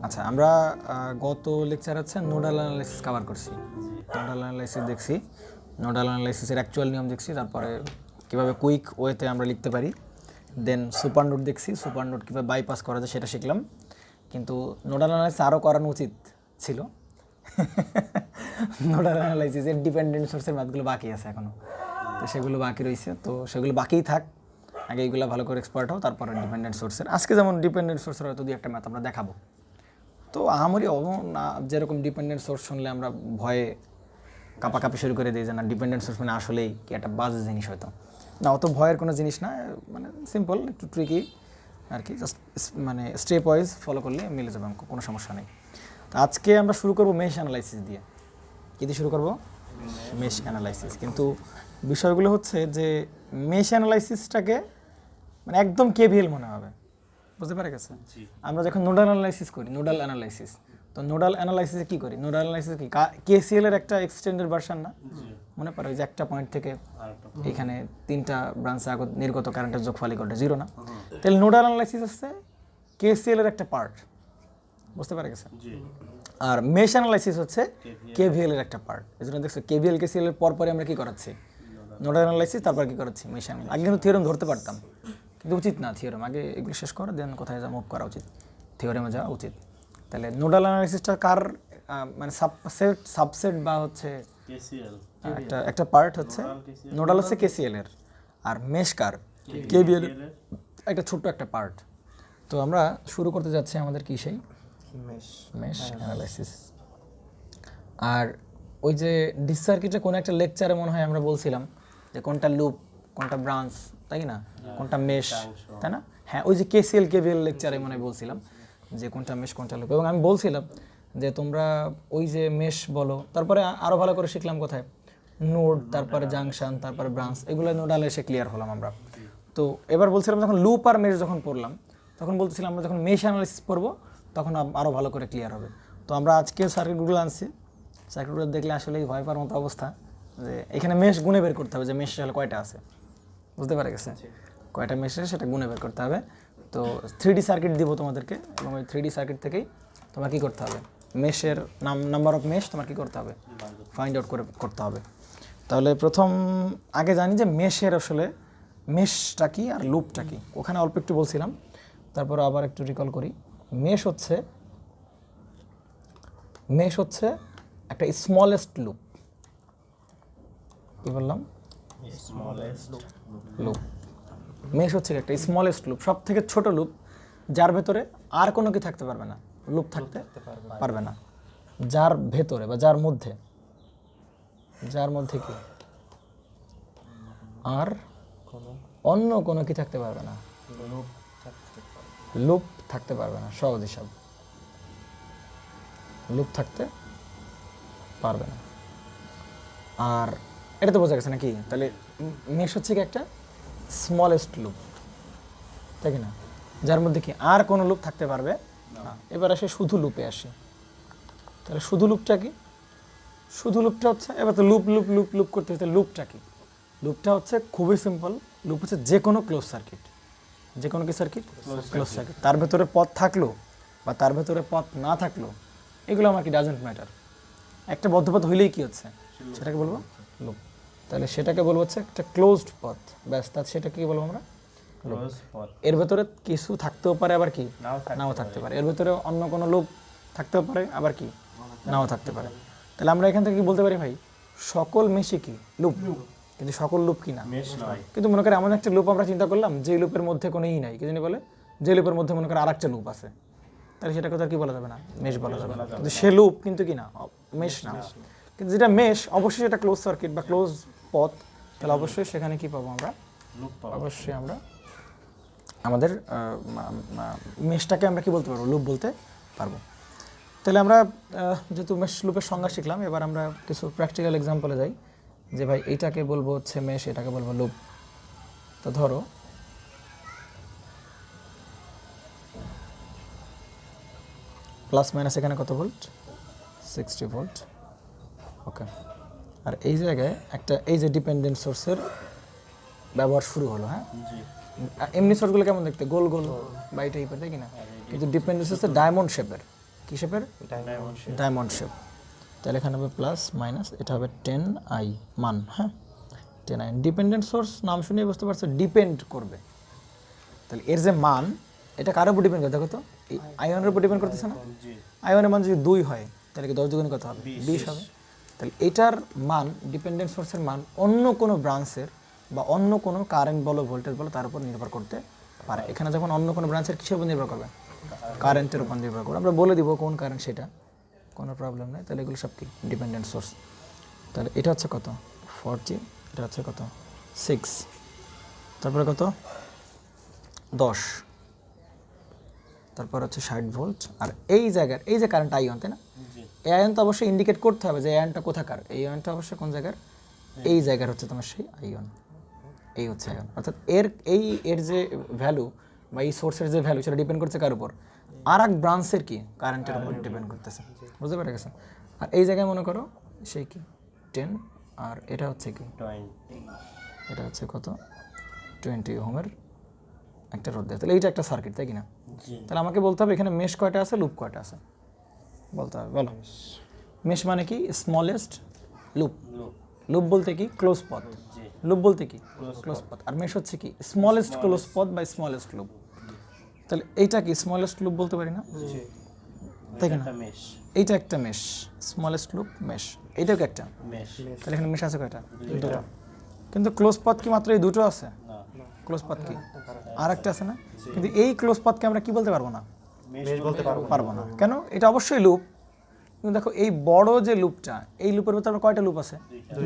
আচ্ছা আমরা গত লেকচার হচ্ছে নোডাল অ্যানালাইসিস কভার করছি। নোডাল অ্যানালাইসিস দেখছি, নোডাল অ্যানালাইসিসের অ্যাকচুয়াল নিয়ম দেখছি, তারপরে কীভাবে কুইক ওয়েতে আমরা লিখতে পারি। দেন সুপার নোট দেখছি, সুপার নোট কীভাবে বাইপাস করা যায় সেটা শিখলাম। কিন্তু নোডাল অ্যানালাইসিস আরও করানো উচিত ছিল। নোডাল অ্যানালাইসিসের ডিপেন্ডেন্ট সোর্সের ম্যাথগুলো বাকি আছে এখনও, তো সেগুলো বাকি রয়েছে, তো সেগুলো বাকিই থাক। আগে এইগুলো ভালো করে এক্সপার্ট হও, তারপরে ডিপেন্ডেন্ট সোর্সের। আজকে যেমন ডিপেন্ডেন্ট সোর্সের হয়তো দুই একটা ম্যাথ আমরা দেখাবো। তো আমারই না, যেরকম ডিপেন্ডেন্ট সোর্স শুনলে আমরা ভয়ে কাঁপাকাঁপি শুরু করে দিই যে না ডিপেন্ডেন্ট সোর্স মানে আসলেই কি একটা বাজে জিনিস, হয়তো না, অত ভয়ের কোনো জিনিস না, মানে সিম্পল একটু ট্রিকি আর কি, জাস্ট মানে স্টেপ ওয়াইজ ফলো করলে মিলে যাবে, কোনো সমস্যা নেই। তো আজকে আমরা শুরু করবো মেশ অ্যানালাইসিস দিয়ে। কী দিয়ে শুরু করবো? Mesh analysis. কিন্তু বিষয়গুলো হচ্ছে যে মেশ অ্যানালাইসিসটাকে মানে একদম কেভিএল মনে হবে, বুঝতে পারে গেছে? আমরা যখন নোডাল অ্যানালাইসিস করি, নোডাল অ্যানালাইসিস, তো নোডাল অ্যানালাইসিসে কী করি? নোডাল অ্যানালাইসিস কি কেসিএল এর একটা এক্সটেন্ডেড ভার্সন না? মনে পড়ে যে একটা পয়েন্ট থেকে এখানে তিনটা ব্রাঞ্চে নির্গত কারেন্টের যোগফল ইকুয়াল টু 0 না? তাহলে নোডাল অ্যানালাইসিস হচ্ছে কেসিএল এর একটা পার্ট, বুঝতে পারে গেছে? আর মেশ অ্যানালাইসিস হচ্ছে কেভিএল এর একটা পার্ট। এই জন্য দেখছো কেভিএল কেসিএল এর পরে আমরা কি করাচ্ছি? নোডাল অ্যানালাইসিস, তারপর কি করাচ্ছি? Mesh analysis. আগে কিন্তু থিওরেম ধরতে পারতাম, কিন্তু উচিত না থিওরেম, আগে এগুলো শেষ করে দেন কোথায় যা মুভ করা উচিত, থিওরেমে যাওয়া উচিত। তাহলে নোডাল অ্যানালাইসিসটা কার মানে সাবসেট বা হচ্ছে একটা পার্ট হচ্ছে নোডাল হচ্ছে কেসিএল এর, আর মেশ কার? কেভিএল এর একটা ছোট্ট একটা পার্ট। তো আমরা শুরু করতে যাচ্ছি আমাদের কি সেই মেশ অ্যানালাইসিস। আর ওই যে ডিসি সার্কিটে কোনো একটা লেকচারে মনে হয় আমরা বলছিলাম যে কোনটা লুপ, কোনটা ব্রাঞ্চ, তাই না? কোনটা মেশ, তাই না? হ্যাঁ, ওই যে কেসিএল কেভিএল লেকচারে মনে হয় বলছিলাম যে কোনটা মেশ কোনটা লুপ, এবং আমি বলছিলাম যে তোমরা ওই যে মেশ বলো, তারপরে আরও ভালো করে শিখলাম কোথায় নোড, তারপরে জাংশন, তারপরে ব্রাঞ্চ, এগুলো নোডালে এসে ক্লিয়ার হলাম আমরা। তো এবার বলছিলাম যখন লুপ আর মেশ যখন পড়লাম, তখন বলছিলাম আমরা যখন মেশ অ্যানালাইসিস পড়বো তখন আরও ভালো করে ক্লিয়ার হবে। তো আমরা আজকে সার্কিটগুলো আনছি, সার্কিটগুলো দেখলে আসলেই ভয় পাওয়ার মতো অবস্থা, যে এখানে মেশ গুণে বের করতে হবে যে মেশ আসলে কয়টা আছে, বুঝতে পারে গেছে? কয়টা মেশ আছে সেটা গুণে বের করতে হবে। তো 3D সার্কিট দিব তোমাদেরকে, এবং ওই 3D সার্কিট থেকেই তোমার কী করতে হবে? মেশের নাম্বার অফ মেশ তোমার কী করতে হবে? ফাইন্ড আউট করতে হবে। তাহলে প্রথম আগে জানি যে মেশের আসলে মেশটা কি আর লুপটা কি, ওখানে অল্প একটু বলছিলাম, তারপর আবার একটু রিকল করি। মেশ হচ্ছে একটা স্মলেস্ট লুপ। কি বললাম? লুপ। মেশ হচ্ছে একটা স্মলেস্ট লুপ, সব থেকে ছোট লুপ, যার ভেতরে আর কোনো কি থাকতে পারবে না, লুপ থাকতে পারবে না, যার ভেতরে বা যার মধ্যে কি আর অন্য কোনো কি থাকতে পারবে না, লুপ থাকতে পারবে না, সহজ হিসাব, লুপ থাকতে পারবে না। আর এটা তো বোঝা গেছে নাকি? তাহলে মেশ হচ্ছে কি একটা স্মলেস্ট লুপ, তাই কি না, যার মধ্যে কি আর কোনো লুপ থাকতে পারবে না। এবার আসে শুধু লুপে আসে। তাহলে শুধু লুপটা কি? শুধু লুপটা হচ্ছে, এবার তো লুপ লুপ লুপ লুপ করতে হতে, লুপটা কি? লুপটা হচ্ছে খুবই সিম্পল, লুপ হচ্ছে যে কোনো ক্লোজ সার্কিট, যে কোনো কি সার্কিট? Close circuit. তার ভেতরে পথ থাকলো বা তার ভেতরে পথ না থাকলো, এগুলো আমার কি ডাজন্ট ম্যাটার, একটা বদ্ধপথ হইলেই কি হচ্ছে সেটাকে বলবো লুপ। তাহলে সেটাকে বলবো হচ্ছে একটা ক্লোজড পথ, ব্যাস, তার সেটা কি বলবো আমরা? এর ভেতরে কিছু থাকতেও পারে, আবার কি নাও থাকতে পারে, এর ভেতরে অন্য কোনো লুপ থাকতেও পারে, আবার কি নাও থাকতে পারে। তাহলে আমরা এখান থেকে কি বলতে পারি? ভাই সকল মেশই কি লুপ, কিন্তু সকল লুপ কি না। কিন্তু মনে করে এমন একটা লুপ আমরা চিন্তা করলাম যে লুপের মধ্যে কোনো নাই, কি জানি বলে, যে লুপের মধ্যে মনে করে আরেকটা লুপ আছে, তাহলে সেটা কথা কি বলা যাবে না? মেশ বলা যাবে না। কিন্তু সে লুপ কিন্তু কি না, মেশ না। কিন্তু যেটা মেশ অবশ্যই সেটা ক্লোজ সার্কিট বা ক্লোজ পথ, তাহলে অবশ্যই সেখানে কি পাবো আমরা? অবশ্যই আমরা আমাদের মেশটাকে আমরা কি বলতে পারবো? লুপ বলতে পারবো। তাহলে আমরা যেহেতু মেশ লুপের সংজ্ঞা শিখলাম, এবার আমরা কিছু প্র্যাকটিক্যাল এক্সাম্পলে যাই, যে ভাই এইটাকে বলবো হচ্ছে মেশ, এটাকে বলবো লুপ। তো ধরো প্লাস মাইনাস এখানে কত ভোল্ট? 60 ভোল্ট, ওকে। আর এই জায়গায় একটা এই যে ডিপেন্ডেন্ট সোর্সের ব্যবহার শুরু হলো। হ্যাঁ, এমনি সোর্সগুলো কেমন দেখতে? গোল গোল বা এই টাইপের, তাই কিনা? কিন্তু ডিপেন্ডেন্ট সোর্সের ডায়মন্ড শেপের, কি শেপের? Diamond shape. তাহলে এখানে হবে প্লাস মাইনাস, এটা হবে 10i মান, হ্যাঁ 10i। ডিপেন্ডেন্ট সোর্স নাম শুনে বুঝতে পারছো ডিপেন্ড করবে। তাহলে এর যে মান এটা কার উপর ডিপেন্ড করে দেখো তো, এই আয়নের উপর ডিপেন্ড করতেছে না? আয়নের মান যদি 2 হয় তাহলে কি 10 দ্বিগুণে কত হবে? 20 হবে। তাহলে এটার মান ডিপেন্ডেন্ট সোর্সের মান অন্য কোনো ব্রাঞ্চের বা অন্য কোনো কারেন্ট বলো ভোল্টেজ বলো তার উপর নির্ভর করতে পারে। এখানে যখন অন্য কোনো ব্রাঞ্চের কিসের উপর নির্ভর করবে? কারেন্টের উপর নির্ভর করবে। আমরা বলে দিব কোন কারেন্ট সেটা, কোনো প্রবলেম নেই। তাহলে এগুলো সব কি ডিপেন্ডেন্ট সোর্স। তাহলে এটা হচ্ছে কত? 40, এটা হচ্ছে কত? 6, তারপরে কত? 10, তারপর হচ্ছে 60 ভোল্ট। আর এই জায়গার এই যে কারেন্ট আইন, তাই না? এই আয়ন তো অবশ্যই ইন্ডিকেট করতে হবে যে আয়নটা কোথাকার। এই আয়নটা অবশ্যই কোন জায়গার? এই জায়গার হচ্ছে তোমার সেই আয়ন, এই হচ্ছে আয়ন। অর্থাৎ এর যে ভ্যালু বা এই সোর্সের যে ভ্যালু সেটা ডিপেন্ড করছে কার উপর? আর এক ব্রাঞ্চের কি কারেন্টের উপর ডিপেন্ড করতেছে। বুঝতে পেরে গেছেন? আর এই জায়গায় মনে করো সেই কি 10, আর এটা হচ্ছে কি 20, এটা হচ্ছে কত? 20 ওহমের একটা রোধ দেয়। তাহলে এইটা একটা সার্কিট, তাই কি না? তাহলে আমাকে বলতে হবে এখানে মেশ কয়টা আছে, লুপ কয়টা আছে বলতে হবে। বলো, মেশ মানে কি? Smallest loop. লুপ বলতে কি? ক্লোজ পথ। লুপ বলতে কি? ক্লোজ পথ। আর মেশ হচ্ছে কি? স্মলেস্ট ক্লোজ পথ বা স্মলেস্ট লুপ। তাহলে এইটা কি স্মলেস্ট লুপ বলতে পারি না? তাই না? এইটা একটা মেশ, স্মলেস্ট লুপ মেশ। এইটাও কি একটা মেশ? তাহলে এখানে মেশ আছে কয়টা? দুটো। কিন্তু ক্লোজ পথ কি মাত্র এই দুটো আছে? ক্লোজ পথ কি আর একটা আছে না? কিন্তু এই ক্লোজ পথকে আমরা কি বলতে পারবো না? মেশ বলতে পারবো না। কেন? এটা অবশ্যই লুপ, কিন্তু দেখো এই বড় যে লুপটা, এই লুপের ভিতরে আমরা কয়টা লুপ আছে?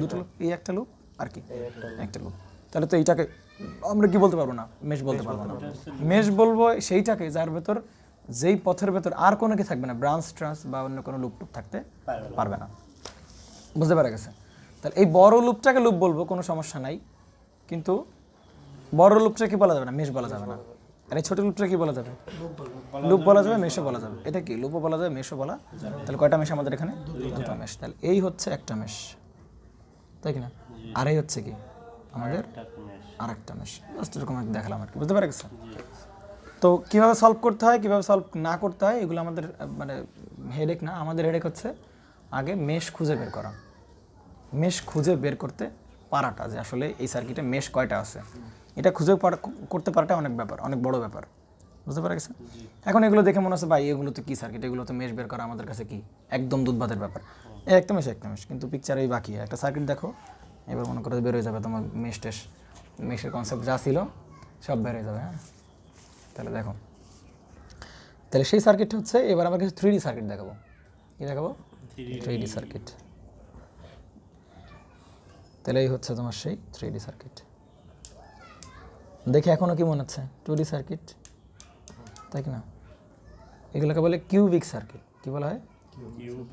দুটো লুপ। এই একটা লুপ আর কি একটা লুপ। তাহলে তো এইটাকে আমরা কি বলতে পারবো না? মেশ বলতে পারবো না। মেশ বলবো সেইটাকে যার ভেতর, যেই পথের ভেতর আর কোনো কি থাকবে না, ব্রাঞ্চ ট্রান্স বা অন্য কোনো লুপ টুপ থাকতে পারবে না। বুঝতে পারা গেছে? তাহলে এই বড় লুপটাকে লুপ বলবো, কোনো সমস্যা নাই, কিন্তু বড় লুপটা কি বলা যাবে না? মেশ বলা যাবে না। আর এই ছোট লুপটা কি বলা যাবে? লুপ বলা যাবে, মেশও বলা যাবে। এটা কি লুপও বলা যাবে, মেশও বলা। তাহলে কয়টা মেশ আমাদের এখানে? দুটো মেশ। তাহলে এই হচ্ছে একটা মেশ, তাই কি না? আর এই হচ্ছে কি আমাদের আর একটা মেশ। জাস্ট এরকম দেখালাম আর কি। বুঝতে পারা গেছে? তো কীভাবে সলভ করতে হয়, কীভাবে সলভ না করতে হয়, এগুলো আমাদের মানে হেডেক না। আমাদের হেডেক হচ্ছে আগে মেশ খুঁজে বের করা। মেশ খুঁজে বের করতে পারাটা, যে আসলে এই সার্কিটে মেশ কয়টা আছে, এটা খুঁজে করতে পারাটা অনেক ব্যাপার, অনেক বড় ব্যাপার। বুঝতে পারা গেছে? এখন এগুলো দেখে মনে হচ্ছে ভাই এগুলো তো কী সার্কিট, এগুলো তো মেশ বের করা আমাদের কাছে কি একদম দুধভাতের ব্যাপার। একটা মেশ একটা মেশ, কিন্তু পিকচারেই বাকি একটা সার্কিট দেখো, এবার মনে করে বের হয়ে যাবে তোমার মেশ টেশ, মেশের কনসেপ্ট যা ছিল সব বের হয়ে যাবে। হ্যাঁ, তাহলে দেখো, তাহলে সেই সার্কিটটা হচ্ছে, এবার আমরা কিছু 3D সার্কিট দেখাবো। কি দেখাবো? 3D circuit. তাহলে এই হচ্ছে তোমার সেই 3D সার্কিট। দেখে এখনো কি মনে হচ্ছে? 2D সার্কিট, তাই কি না? এগুলোকে বলে কিউবিক সার্কিট। কি বলা হয়?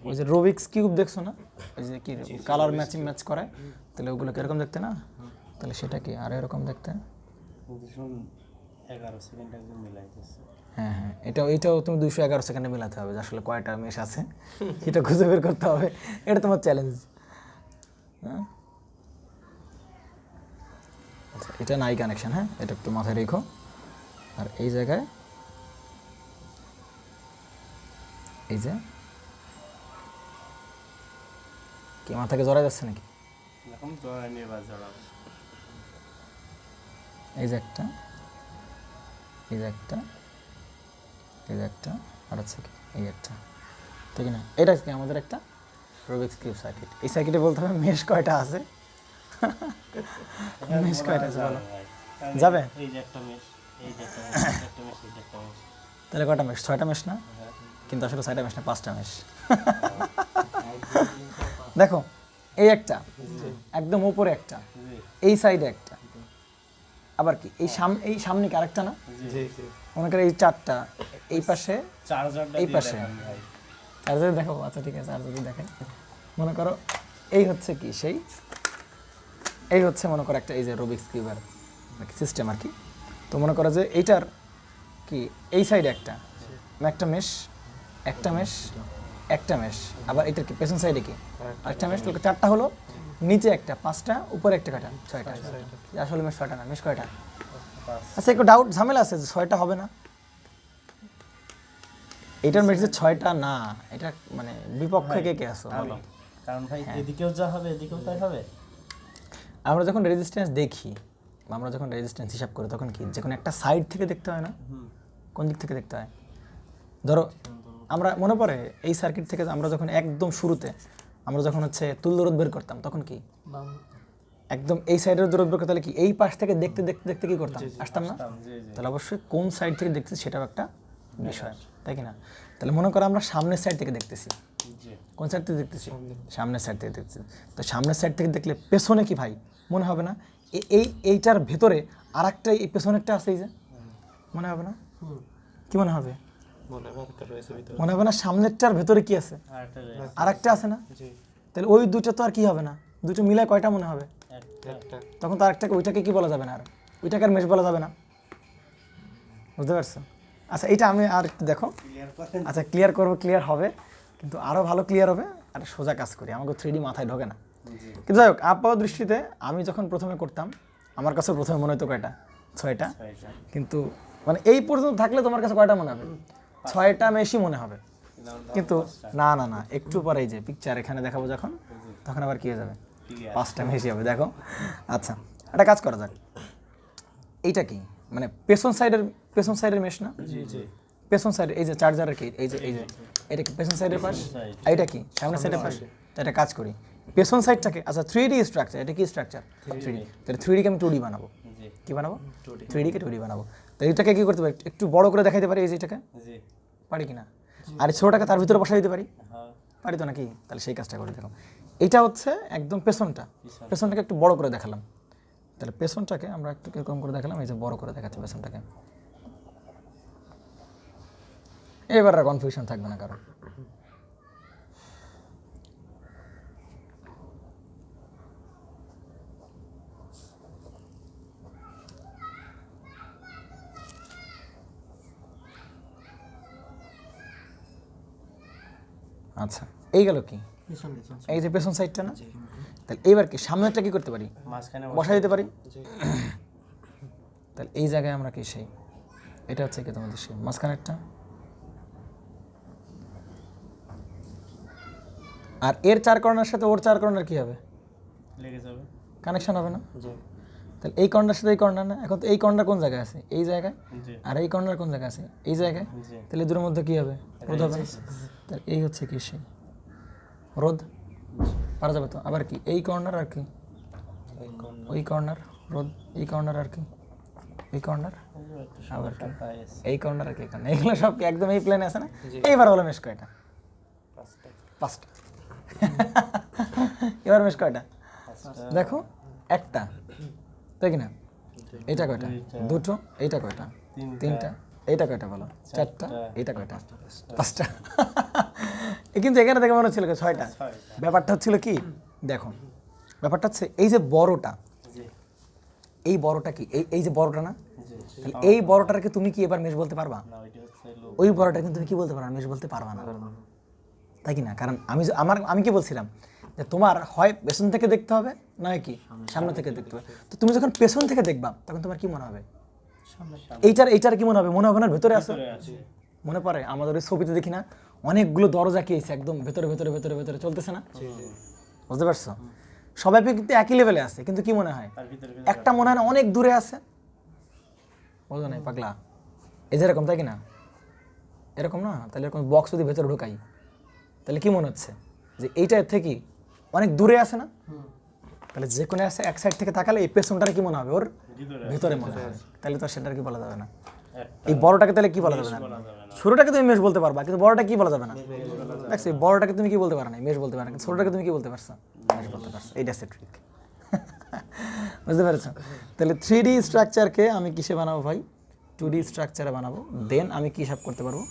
ওই যে রুবিক্স কিউব দেখছো না, ওই যে কি কালার ম্যাচিং ম্যাচ করায়, তাহলে ওগুলো কিরকম দেখতে না? তাহলে সেটা কি আর এরকম দেখতে? 11 সেকেন্ড আগে মিলাইতেছে। হ্যাঁ হ্যাঁ, এটাও তুমি 211 সেকেন্ডে মেলাতে হবে, যে আসলে কয়টা মেশ আছে এটা খুঁজে বের করতে হবে। এটা তোমার চ্যালেঞ্জ। হ্যাঁ, আচ্ছা, এটা নাই কানেকশন। হ্যাঁ, এটা একটু মাথায় রেখো। আর এই জায়গায় এই যে কি মাথাকে জড়াই যাচ্ছে নাকি? এখন জড়াই নিয়ে বাজাড়াবো। এই যে একটা, এই যে একটা, এই যে একটা, আর হচ্ছে কি এই একটা, ঠিক না? এটা কি আমাদের একটা রুবিক্স কিউব সার্কিট। এই সার্কিটে বলতে হবে মেশ কয়টা আছে। মেশ কয়টা আছে বলো? যাবে? এই যে একটা মেশ, এই যে একটা মেশ, একটা মেশ, এই যে একটা মেশ। তাহলে কয়টা মেশ? 6টা মেশ না? কিন্তু আসলে 6টা মেশ না, 5টা মেশ। দেখো, এই একটা, একদম উপরে একটা, এই সাইডে একটা, আবার কি এই সামনে কি আরেকটা না? মনে করে এই 4টা, এই পাশে, চার্জারটা এই দিয়ে পাশে। দেখান ভাই। চার্জার দেখো? আচ্ছা ঠিক আছে, চার্জার দেখেন। মনে করো এই হচ্ছে কি সেই, এই হচ্ছে মনে করো একটা এই যে রুবিক্স কিউবের সিস্টেম আর কি। তো মনে করো যে এইটার কি এই সাইডে একটা একটা মেশ, একটা মেশ, একটা মেশ, আবার এটার কি পেছন সাইডে কি একটা মেশ। তো 4টা হলো, নিচে একটা, 5টা, উপরে একটা, কয়টা? 6টা। আসলে মেশ 6টা না, মেশ কয়টা? আচ্ছা, একটু ডাউট ঝামেলা আছে যে 6টা হবে না। এইটার মেসেজ 6টা না, এটা মানে বিপক্ষে কে আছে বলো? কারণ ভাই এদিকেও যা হবে এদিকেও তাই হবে। আমরা যখন রেজিস্ট্যান্স দেখি বা আমরা যখন রেজিস্ট্যান্স হিসাব করি তখন কি যে কোনো একটা সাইড থেকে দেখতে হয় না? কোন দিক থেকে দেখতে হয়? ধরো আমরা মনে পড়ে এই সার্কিট থেকে আমরা যখন একদম শুরুতে আমরা যখন হচ্ছে তুল্য রোধ বের করতাম তখন কি একদম এই সাইডের রোধ বের করতে হলে কি এই পাশ থেকে দেখতে দেখতে দেখতে কি করতাম? আসতাম না? তাহলে অবশ্যই কোন সাইড থেকে দেখতেছি সেটাও একটা বিষয়, তাই কি না? তাহলে মনে করো আমরা সামনের সাইড থেকে দেখতেছি, কোন সাইড থেকে দেখতেছি? সামনের সাইড থেকে দেখতেছি। তো সামনের সাইড থেকে দেখলে পেছনে কি ভাই মনে হবে না এইটার ভেতরে আর একটা এই পেছনেরটা আছে, এই যে মনে হবে না? কি মনে হবে? মনে হবে না সামনেরটার ভেতরে কি আছে? আর একটা আছে না? তাহলে ওই দুটো তো আর কি হবে না, দুটো মিলায় কয়টা মনে হবে? তখন তো আরেকটাকে ওইটাকে কি বলা যাবে না, আর ওইটাকে আর মেশ বলা যাবে না, বুঝতে পারছো? আচ্ছা এটা আমি আর একটু দেখো, আচ্ছা ক্লিয়ার করবো, ক্লিয়ার হবে কিন্তু আরও ভালো ক্লিয়ার হবে। আর সোজা কাজ করি, আমাকে 3D মাথায় ঢোকে না। কিন্তু যাই হোক আপাতত দৃষ্টিতে আমি যখন প্রথমে করতাম আমার কাছে প্রথমে মনে হতো কয়টা? 6টা। কিন্তু মানে এই পর্যন্ত থাকলে তোমার কাছে কয়টা মনে হবে? 6টা মেশই মনে হবে। কিন্তু না না না, একটু পরে এই যে পিকচার এখানে দেখাবো যখন, তখন আবার কি হয়ে যাবে? 5টা মেশি হবে। দেখো আচ্ছা একটা কাজ করা যাক, এইটা কি মানে পেছন সাইডের মেশ না? পেছন সাইড এই যে চার্জারের কি এই যে এটা কি পেছন সাইডের পাশ, এইটা কি সামনের সাইডের পাশ? এটা কাজ করি পেছন সাইডটাকে, আচ্ছা 3D স্ট্রাকচার, এটা কি স্ট্রাকচার? 3D। তাহলে 3D কে আমি 2D বানাবো, কি বানাবো? 3D কে 2D বানাবো। তো এইটাকে কি করতে পারি? একটু বড় করে দেখাইতে পারি, এই যে এটাকে পারি কিনা? আর ছোটটাকে তার ভিতরে বসাই দিতে পারি, পারি তো নাকি? তাহলে সেই কাজটা করে দেখো। এটা হচ্ছে একদম পেছনটাকে একটু বড় করে দেখালাম। তাহলে পেছনটাকে আমরা একটু কিরকম করে দেখালাম, এই যে বড় করে দেখাচ্ছি পেছনটাকে। এবার আর কনফিউশন থাকবে না কারণ। আচ্ছা এই গেল কি, এই যে পেছন সাইডটা না? তাহলে এইবার কি সামনেরটা কি করতে পারি? বসাই দিতে পারি। তাহলে এই জায়গায় আমরা কি সেই এটা হচ্ছে কি তোমাদের সেই মাঝখানেরটা, আর এর 4 কর্নার সাথে ওর 4 কর্নার কি হবে? লেগে যাবে, কানেকশন হবে না? তাহলে এই কর্নার সাথে এই কর্নার না, এখন তো এই কর্নার কোন জায়গায় আছে? এই জায়গায়। আর এই কর্নার কোন জায়গায় আছে? এই জায়গায়। তাহলে দুটোর মধ্যে কি হবে? রোধ হবে না? তাহলে এই হচ্ছে কি সেই রোধ, পারা যাবে তো? আবার কি এই কর্নার আর কি ওই কর্নার রোধ, এই কর্নার আর কি এই কর্নার, আবার কি এই কর্নার আর কি এই কর্নার, এগুলো সব কি একদম এই প্লেনে আছে না? এইবার হলো মেশ কয়টা? 5টা। এবার মেশ কয়টা? দেখো একটা, তাই কি না? এটা কয়টা? 2টো। এইটা কয়টা? 3টা। এইটা কয়টা বলো? 4টা। এইটা কয়টা? 5টা। কিন্তু এখানে দেখে মনে হচ্ছিল 6টা। ব্যাপারটা হচ্ছিল কি দেখো, ব্যাপারটা হচ্ছে এই যে বড়টা, এই বড়টা কি এই যে বড়টা না? তাহলে এই বড়টাকে তুমি কি এবার মেশ বলতে পারবা? ওই বড়টা কিন্তু তুমি কি বলতে পারবা? মেশ বলতে পারবা না, তাই কি না? কারণ আমি কি বলছিলাম যে তোমার হয় পেছন থেকে দেখতে হবে নয় কি সামনে থেকে দেখতে হবে। তো তুমি যখন পেছন থেকে দেখবা তখন তোমার কি মনে হবে? এইটার কি মনে হবে? মনে হবে না ভেতরে আছে? মনে পড়ে আমাদের ওই ছবিতে দেখি না অনেকগুলো দরজা কি আছে একদম ভেতরে ভেতরে ভেতরে ভেতরে চলতেছে না? বুঝতে পারছো? সবাই কিন্তু একই লেভেলে আছে, কিন্তু কি মনে হয় একটা মনে হয় না অনেক দূরে আছে? বুঝো নাই পাগলা? এই যে এরকম, তাই কি না? এরকম না? তাহলে এরকম বক্স যদি ভেতরে ঢুকাই তাহলে কি মনে হচ্ছে যে এইটা থেকে অনেক দূরে আছে না? তাহলে যে কোনো এক সাইড থেকে তাকালে এই পেছনটার কি মনে হবে? ওর ভেতরে মনে হবে। তাহলে তো সেটার কি বলা যাবে না? এই বড়টাকে তাহলে কি বলা যাবে না? ছোটটাকে তুমি মেশ বলতে পারবা, কিন্তু বড়টা কি বলা যাবে না? দেখছো এই বড়টাকে তুমি কি বলতে পারো না? মেশ বলতে পারো না, কিন্তু ছোটটাকে তুমি কি বলতে পারছো? মেশ বলতে পারছো। এইটা হচ্ছে ট্রিক। বুঝতে পেরেছো? তাহলে 3D স্ট্রাকচারকে আমি কিসে বানাবো ভাই? 2D স্ট্রাকচারে বানাবো। দেন আমি কি হিসাব করতে পারবো?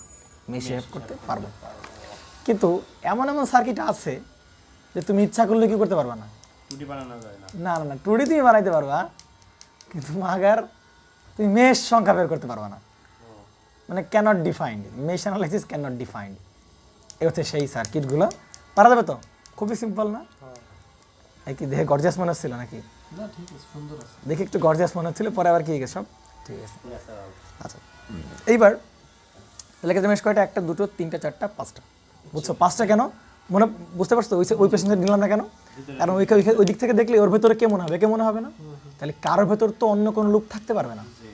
মেশ হিসাব করতে পারবো। কিন্তু এমন এমন সার্কিট আছে যে তুমি ইচ্ছা করলে কি করতে পারবা না? 2D বানানো যায় না। না না না, 2D তুমি বানাইতে পারবা, কিন্তু মাগার তুমি মেশ সংখ্যা বের করতে পারবা না। মানে cannot defined, mesh analysis cannot defined. এই হচ্ছে সেই সার্কিটগুলো। পারা যাবে তো? খুবই সিম্পল না? এই কি দেখে গর্জিয়াস মনে হচ্ছিল নাকি? না ঠিক আছে, সুন্দর আছে। দেখে একটু গর্জিয়াস মনে হচ্ছিল, পরে আবার কি গেছে সব ঠিক আছে। আচ্ছা এইবার তাহলে এক্ষেত্রে মেশ কয়টা? একটা, দুটো, তিনটা, চারটা, পাঁচটা। বুঝছো? পাঁচটা কেন মনে বুঝতে পারছো? ওই পেশেন্টে নিলাম না কেন? কারণ ওই দিক থেকে দেখলে ওর ভেতরে কে মনে হবে? কে মনে হবে না? তাহলে কারোর ভেতর তো অন্য কোনো লুক থাকতে পারবে না। জি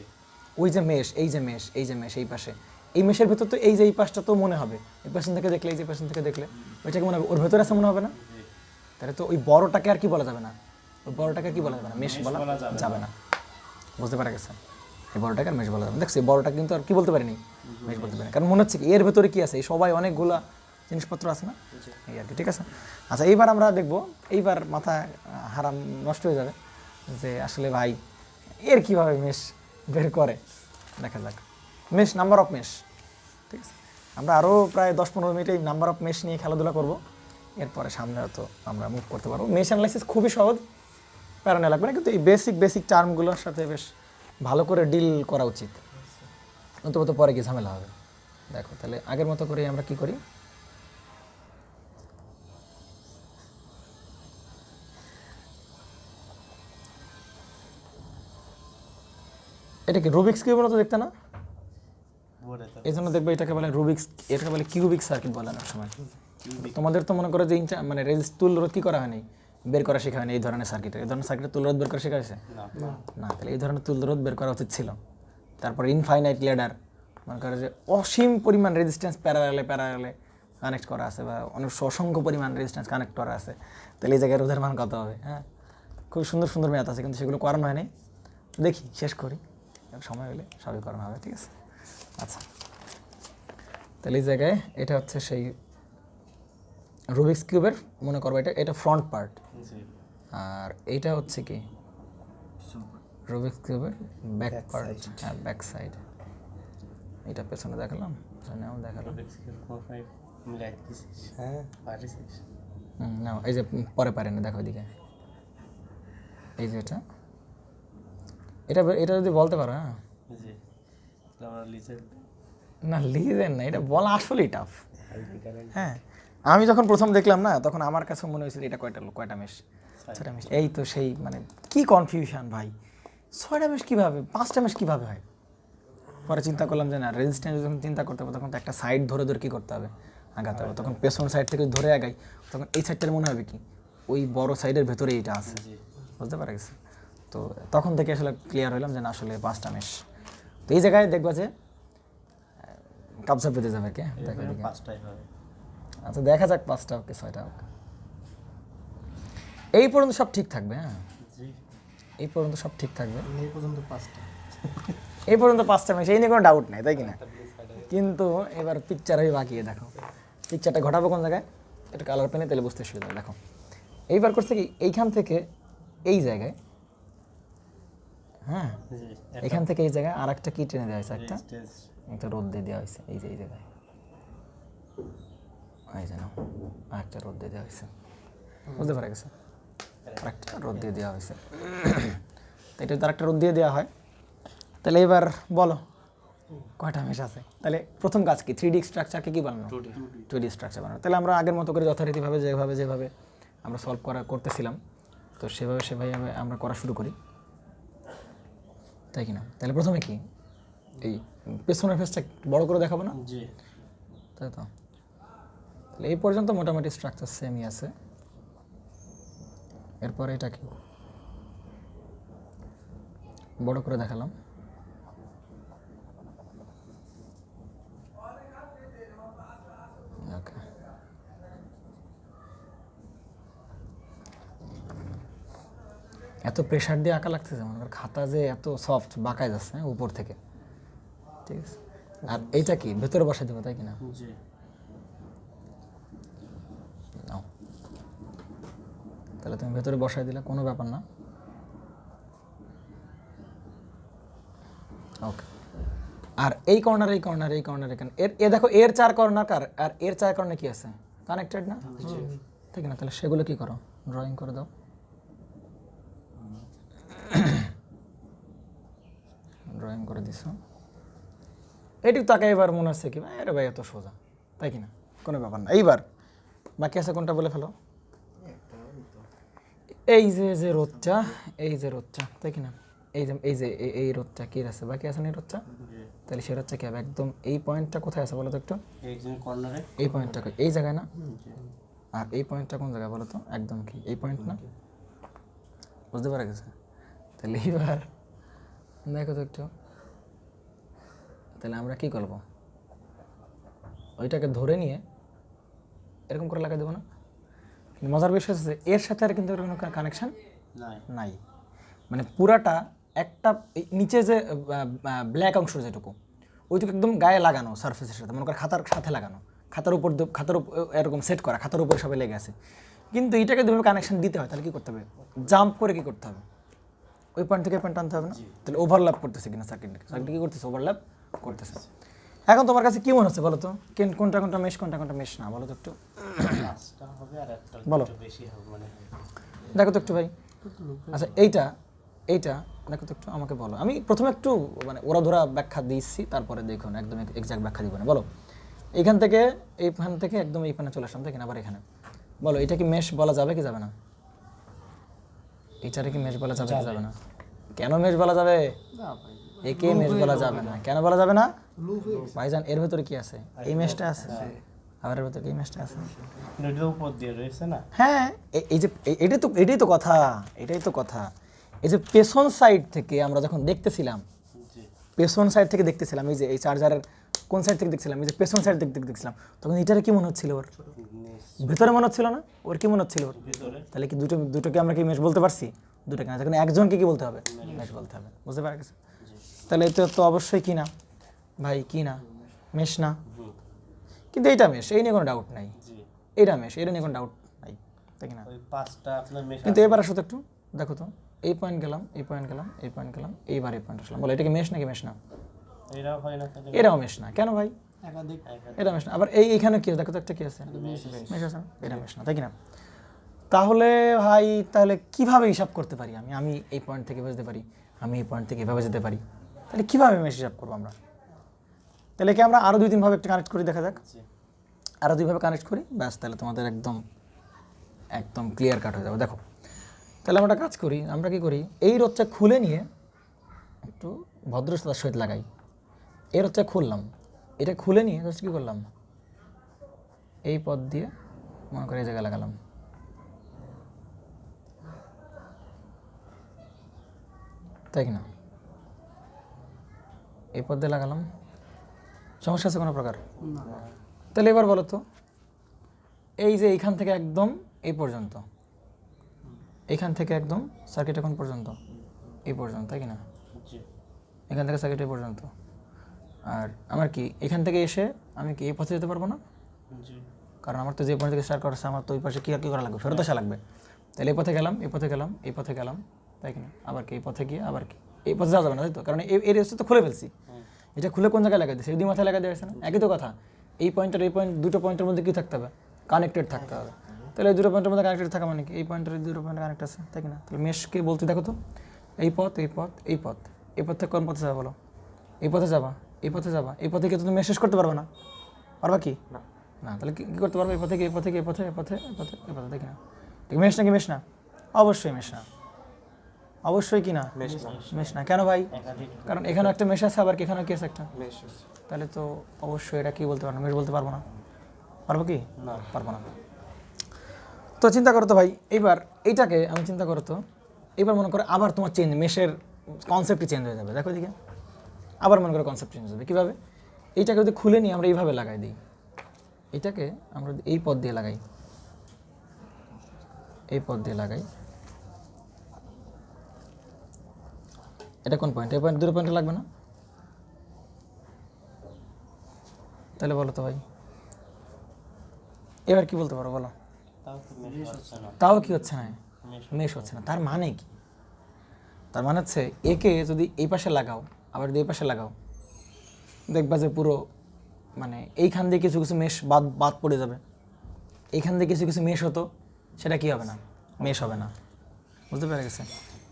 ওই যে মেশ, এই যে মেশ, এই যে মেশ, এই পাশে, এই মেশের ভেতর তো এই যে এই পাশটা তো মনে হবে। এই পেশেন্ট থেকে দেখলে, এই যে পেশেন্ট থেকে দেখলে ওইটাকে মনে হবে, ওর ভেতরে আছে মনে হবে না? জি তাহলে তো ওই বড়টাকে আর কি বলা যাবে না? ওই বড়টাকে আর কি বলা যাবে না? মেশ বলা যাবে না। বুঝতে পারা গেছে? এই বড়টাকে আর মেশ বলা যাবে না। দেখছি বড়টা কিন্তু আর কি বলতে পারিনি, মেশ বলতে পারিনি। কারণ মনে হচ্ছে কি এর ভেতরে কি আছে? এই সবাই অনেকগুলা জিনিসপত্র আছে না, এই আর কি। ঠিক আছে, আচ্ছা এইবার আমরা দেখবো, এইবার মাথা হারাম নষ্ট হয়ে যাবে যে আসলে ভাই এর কীভাবে মেশ বের করে। দেখা যাক মেশ, নাম্বার অফ মেশ। ঠিক আছে, আমরা আরও প্রায় 10-15 মিনিট এই নাম্বার অফ মেশ নিয়ে খেলাধুলা করবো। এরপরে সামনে হয়তো আমরা মুভ করতে পারবো। মেশ অ্যানালাইসিস খুবই সহজ, প্যারানে লাগবে না, কিন্তু এই বেসিক টার্মগুলোর সাথে বেশ ভালো করে ডিল করা উচিত, অন্তত পরে কি ঝামেলা হবে। দেখো তাহলে আগের মতো করে আমরা কি করি, এটা কি রুবিক্স কিউবের মতো দেখতে না? বোর্ডে তো এই জন্য দেখবে এটাকে বলে রুবিক্স, এটাকে বলে কিউবিক সার্কিট বলে অনেক সময়। তোমাদের তো মনে করো যে মানে তুল রোধ কি করা হয়নি, বের করা শেখা হয়নি এই ধরনের সার্কিটের। এই ধরনের সার্কিটের তুল রোধ বের করা শেখা হয়েছে না? তাহলে এই ধরনের তুল রোধ বের করা উচিত ছিল। তারপর ইনফাইনাইট ল্যাডার, মনে করে যে অসীম পরিমাণ রেজিস্ট্যান্স প্যারালে কানেক্ট করা আছে, বা অনেক অসংখ্য পরিমাণ রেজিস্ট্যান্স কানেক্ট করা আছে। তাহলে এই জায়গায় রোধের মান কত হবে? হ্যাঁ, খুব সুন্দর ম্যাথ আছে, কিন্তু সেগুলো করানো হয়নি। দেখি শেষ করি, সময় হলে সবই করানো হবে। ঠিক আছে, আচ্ছা তাহলে এই জায়গায় এটা হচ্ছে সেই রুবিক্স কিউবের, মনে করবো এটা ফ্রন্ট পার্ট, জি আর এইটা হচ্ছে কি রুবিক্স কিউবের ব্যাক পার্ট, হ্যাঁ ব্যাক সাইড। এটা পেছনে দেখালাম, সামনেও দেখালাম। Rubik's Cube 4-5 মিলাই দিছিস হ্যাঁ পারিস না এই যে পরে পারেন, দেখো এদিকে, এই যে এটা যদি বলতে পারো। হ্যাঁ জি আমরা লিজেন্ড না লিজেন না, এটা বলা আসলেই টাফ। হ্যাঁ, আমি যখন প্রথম দেখলাম না, তখন আমার কাছে মনে হয়েছিল এটা কয়টা মেশ, 6টা মেশ। এই তো সেই মানে কি কনফিউশন ভাই, 6টা মেশ কীভাবে, 5টা মেশ কীভাবে হয়। পরে চিন্তা করলাম যে না, রেজিস্ট্যান্স যখন চিন্তা করতে হবে তখন তো একটা সাইড ধরে কী করতে হবে, আগাতে হবে। তখন পেছন সাইড থেকে ধরে আগাই, তখন এই সাইডটার মনে হবে কি ওই বড় সাইডের ভেতরে এইটা আছে। জি বুঝতে পারা গেছে? তো তখন থেকে আসলে ক্লিয়ার হলাম যে না আসলে 5টা মেশ। তো এই জায়গায় দেখবা যে কাবজা পেতে যাবে কে, দেখো এদিকে। 5টাই হবে আচ্ছা দেখা যাক 5টা হোক কি 6টা হোক, এই পর্যন্ত সব ঠিক থাকবে। হ্যাঁ জি এই পর্যন্ত সব ঠিক থাকবে, এই পর্যন্ত 5টা। এই পর্যন্ত 5টা মেশ, এই নিয়ে কোনো ডাউট নেই, তাই কি না? কিন্তু এবার পিকচারই বাকি, দেখো পিকচারটা ঘটাবো কোন জায়গায়, এটা কালার পেনে তাহলে বুঝতে সুবিধা হবে। দেখো এইবার করছে কি এইখান থেকে এই জায়গায়, হ্যাঁ জি এখান থেকে এই জায়গায় আর একটা কি টেনে দেওয়া হয়েছে, স্টেজ একটা রোদ দিয়ে দেওয়া হয়েছে, এই যে এই জায়গায়, এই যেন আরেকটা রোদ দিয়ে দেওয়া হয়েছে। বুঝতে পারা গেছে? আরেকটা রোদ দিয়ে দেওয়া হয়েছে, তো এটা তো আরেকটা রোদ দিয়ে দেওয়া হয়। তাহলে এবার বলো কয়টা মেশ আছে? তাহলে প্রথম কাজ কি, 3D স্ট্রাকচারকে কি বানানো, 2D স্ট্রাকচার বানানো। তাহলে আমরা আগের মতো করে যথারীতিভাবে যেভাবে আমরা সলভ করতেছিলাম, তো সেভাবে আমরা করা শুরু করি, তাই কি না? তাহলে প্রথমে কি এই পেছনের ফেসটা বড় করে দেখাবো না, জি তাই তো? তাহলে এই পর্যন্ত মোটামুটি স্ট্রাকচার সেমই আছে। এরপরে এটা কি বড় করে দেখালাম, ওকে। এত প্রেশার দিয়ে আঁকা লাগতেছে, মনে কর খাতা যে এত সফট বাঁকায় যাচ্ছে, হ্যাঁ উপর থেকে। ঠিক আছে, আর এইটা কি ভেতরে বসাই দেবো, তাই কি না? জি নাও তাহলে তুমি ভেতরে বসাই দিলে কোনো ব্যাপার না। ওকে, আর এই কর্নার এখানে এর দেখো এর 4 কর্নার আর এর 4 কর্নার কি আছে, কানেক্টেড না? ঠিক না? তাহলে সেগুলো কি করো, ড্রয়িং করে দাও। ড্রয়িং করে দিছো, এইটুকু তাকে এবার মনে হচ্ছে কি আরে ভাই এত সোজা, তাই কি না? কোনো ব্যাপার না। এইবার বাকি আছে কোনটা বলে ফেলো। এই যে রোদটা, তাই কি না? এই যে এই রোদটা কি আছে, বাকি আছে না এই রোদটা? জি তাহলে সেটা হচ্ছে কি হবে একদম এই পয়েন্টটা কোথায় আছে বলো তো একটু, একজন কর্নারে। এই পয়েন্টটা এই জায়গায় না, আর এই পয়েন্টটা কোন জায়গায় বলো তো, একদম কি এই পয়েন্ট না, বুঝতে পারা গেছে? তাহলে এবার দেখো তো একটু, তাহলে আমরা কি করবো, ওইটাকে ধরে নিয়ে এরকম করে লাগাই দেবো না? কিন্তু মজার বিষয় হচ্ছে এর সাথে আর কিন্তু কোনো কানেকশন নাই। নাই, মানে পুরাটা একটা নিচে যে ব্ল্যাক অংশ যেটুকু ওইটুকু একদম গায়ে লাগানো সারফেসের সাথে, মনে করে খাতার সাথে লাগানো, খাতার উপর এরকম সেট করা, খাতার উপর সবাই লেগে আছে। কিন্তু এইটাকে যেভাবে কানেকশন দিতে হয় তাহলে কী করতে হবে, জাম্প করে কী করতে হবে, ওই পয়েন্ট থেকে পয়েন্ট আনতে হবে না? তাহলে ওভারল্যাপ করতেছে কিনা সার্কিটটাকে, সার্কিট কী করতেছে, ওভারল্যাপ করতেছে। এখন তোমার কাছে কী মনে হচ্ছে বলো তো, কোনটা কোনটা মেশ কোনটা কোনটা মেশ না, বলো তো একটু, 5টা হবে আর একটা বলো। একটু বেশি হবে মানে হয়। দেখো তো একটু ভাই। আচ্ছা এইটা দেখো তো একটু আমাকে বলো, আমি প্রথমে একটু মানে ওরা ধরা ব্যাখ্যা দিচ্ছি, তারপরে দেখুন একদম এক্সাক্ট ব্যাখ্যা দিব না। বলো এইখান থেকে একদম এইখানে চলে আসলাম, দেখেন আবার এখানে, বলো এটা কি মেশ বলা যাবে কি যাবে না? এইটারে কি মেশ বলা যাবে কি যাবে না? কেন মেশ বলা যাবে? একে মেশ বলা যাবে না, কেন বলা যাবে না? ভাইজান এর ভেতরে কি আছে, এই মেশটা আছে, আবার এর ভেতরে এই মেশটা আছে। নদীর উপর দিয়ে রয়েছে না। হ্যাঁ এই যে এটাই তো কথা, এই যে পেছন সাইড থেকে আমরা যখন দেখতেছিলাম, জি পেছন সাইড থেকে দেখতেছিলাম, এই যে এই চার্জারের কোন সাইড থেকে দেখছিলাম, এই যে পেছন সাইড থেকে দেখছিলাম, তখন এটারে কি মনে হচ্ছিল ওর, ভেতরে মনে হচ্ছিল না, ওর কি মনে হচ্ছিল ওর? ভিতরে। তাহলে কি দুটোকে আমরা কি মেশ বলতে পারছি? দুটোকে না, যখন একজনকে কি বলতে হবে, মেশ বলতে হবে, বুঝতে পারা গেছে? তাহলে এটা তো অবশ্যই কি না ভাই, কি না, মেশ না। কিন্তু এইটা মেশ, এই নিয়ে কোনো ডাউট নাই, জি এইটা মেশ, এটা নিয়ে কোনো ডাউট নাই, তাই কি না? ওই 5টা আপনার মেশ কিন্তু এবার আসো তো একটু দেখো তো, এই পয়েন্ট গেলাম, এই পয়েন্ট গেলাম, এই পয়েন্ট গেলাম, এইবার এই পয়েন্ট আসলাম, বলো এটা কি মেশ নাকি মেশ না? এরাও হয় না তাহলে এটাও মেশ না, কেন ভাই? একাধিক এটা মেশ না। আবার এইখানে কি আছে দেখো তো, একটা কি আছে, মেশ আছে না? এটা মেশ না, তাই কি না? তাহলে ভাই তাহলে কিভাবে হিসাব করতে পারি আমি এই পয়েন্ট থেকে বুঝতে পারি, আমি এই পয়েন্ট থেকে এভাবে যেতে পারি, তাহলে কিভাবে মেশ হিসাব করবো আমরা? তাহলে কি আমরা আরও 2-3 ভাবে একটা কানেক্ট করি, দেখা যাক, জি আরও 2 ভাবে কানেক্ট করি, ব্যাস তাহলে তোমাদের একদম একদম ক্লিয়ার কাট হয়ে যাবে। দেখো তাহলে আমরা একটা কাজ করি, আমরা কি করি, এই রোদটা খুলে নিয়ে একটু ভদ্রতার সহিত লাগাই, এই রোদটা খুললাম, এটা খুলে নিয়ে জাস্ট কী করলাম, এই পথ দিয়ে মনে করে এই জায়গায় লাগালাম, তাই কি না? এই পথ দিয়ে লাগালাম, সমস্যা আছে কোনো প্রকার? তাহলে এবার বলো তো, এই যে এইখান থেকে একদম এই পর্যন্ত, এইখান থেকে একদম সার্কিট এখন পর্যন্ত এই পর্যন্ত, তাই কি না? জি এখান থেকে সার্কিট এই পর্যন্ত, আর আমার কি এখান থেকে এসে আমি কি এই পথে যেতে পারবো না? জি কারণ আমার তো যে পয়েন্ট থেকে স্টার্ট করেছে আমার তো ওই পাশে কী আর কী করা লাগবে, ফেরত আসা লাগবে। তাহলে এই পথে গেলাম, এই পথে গেলাম, এই পথে গেলাম, তাই কি না? আবার কি এই পথে গিয়ে আবার কি এই পথে যাওয়া যাবে না, তাই তো? কারণ এই রেসটা তো খুলে ফেলছি, এটা খুলে কোন জায়গায় লাগাই দিয়েছে, এই দুই মাথায় লাগাই দিয়েছে না, একই তো কথা। এই পয়েন্টের এই পয়েন্ট, দুটো পয়েন্টের মধ্যে কী থাকতে হবে, কানেক্টেড থাকতে হবে। তাহলে এই দুটো পয়েন্টের মধ্যে কানেক্টেড থাকা মানে কি, এই পয়েন্টের এই দুটো পয়েন্ট কানেক্ট আছে, তাই কি না? তাহলে মেশকে বলতে দেখো তো, এই পথ এই পথ এই পথ, এই পথ থেকে কোন পথে যাবা বলো, এই পথে যাবা, এই পথে যাবা, এই পথে গিয়ে তো তুমি মেশ শেষ করতে পারবে না, পারবা কি না? তাহলে কী করতে পারবে, এই পথে গিয়ে এই পথে গিয়ে এই পথে এই পথে এই পথে এই পথে, তাই কি না? ঠিক মেশ নাকি মেশ না? অবশ্যই মেশ না, অবশ্যই কি না, মেশ না। কেন ভাই? একাধিক কারণ এখানেও একটা মেশ আছে, আবার কি এখানেও কি আছে একটা মেশ আছে, তাহলে তো অবশ্যই এটা কি বলতে পারবো না, মেশ বলতে পারবো না, পারবো কি না পারবো না। তো চিন্তা করো তো ভাই, এইবার এইটাকে আমি চিন্তা করো তো, এবার মনে করো আবার তোমার চেঞ্জ, মেশের কনসেপ্টই চেঞ্জ হয়ে যাবে। দেখো এদিকে আবার মনে করো কনসেপ্ট চেঞ্জ হবে, কীভাবে? এইটাকে যদি খুলে নিয়ে আমরা এইভাবে লাগাই দিই, এটাকে আমরা যদি এই পথ দিয়ে লাগাই, এই পথ দিয়ে লাগাই, এটা কোন পয়েন্ট, এই পয়েন্ট, দুটো পয়েন্টে লাগবে না? তাহলে বলো তো ভাই, এবার কি বলতে পারো বলো? তাও তো মেশ হচ্ছে না তাও কি হচ্ছে না, মেশ মেশ হচ্ছে না, তার মানে কি? তার মানে হচ্ছে একে যদি এই পাশে লাগাও, আবার যদি এই পাশে লাগাও, দেখবা যে পুরো মানে এইখান দিয়ে কিছু কিছু মেশ বাদ পড়ে যাবে, এইখান দিয়ে কিছু কিছু মেশ হতো, সেটা কি হবে না, মেশ হবে না, বুঝতে পেরে গেছে?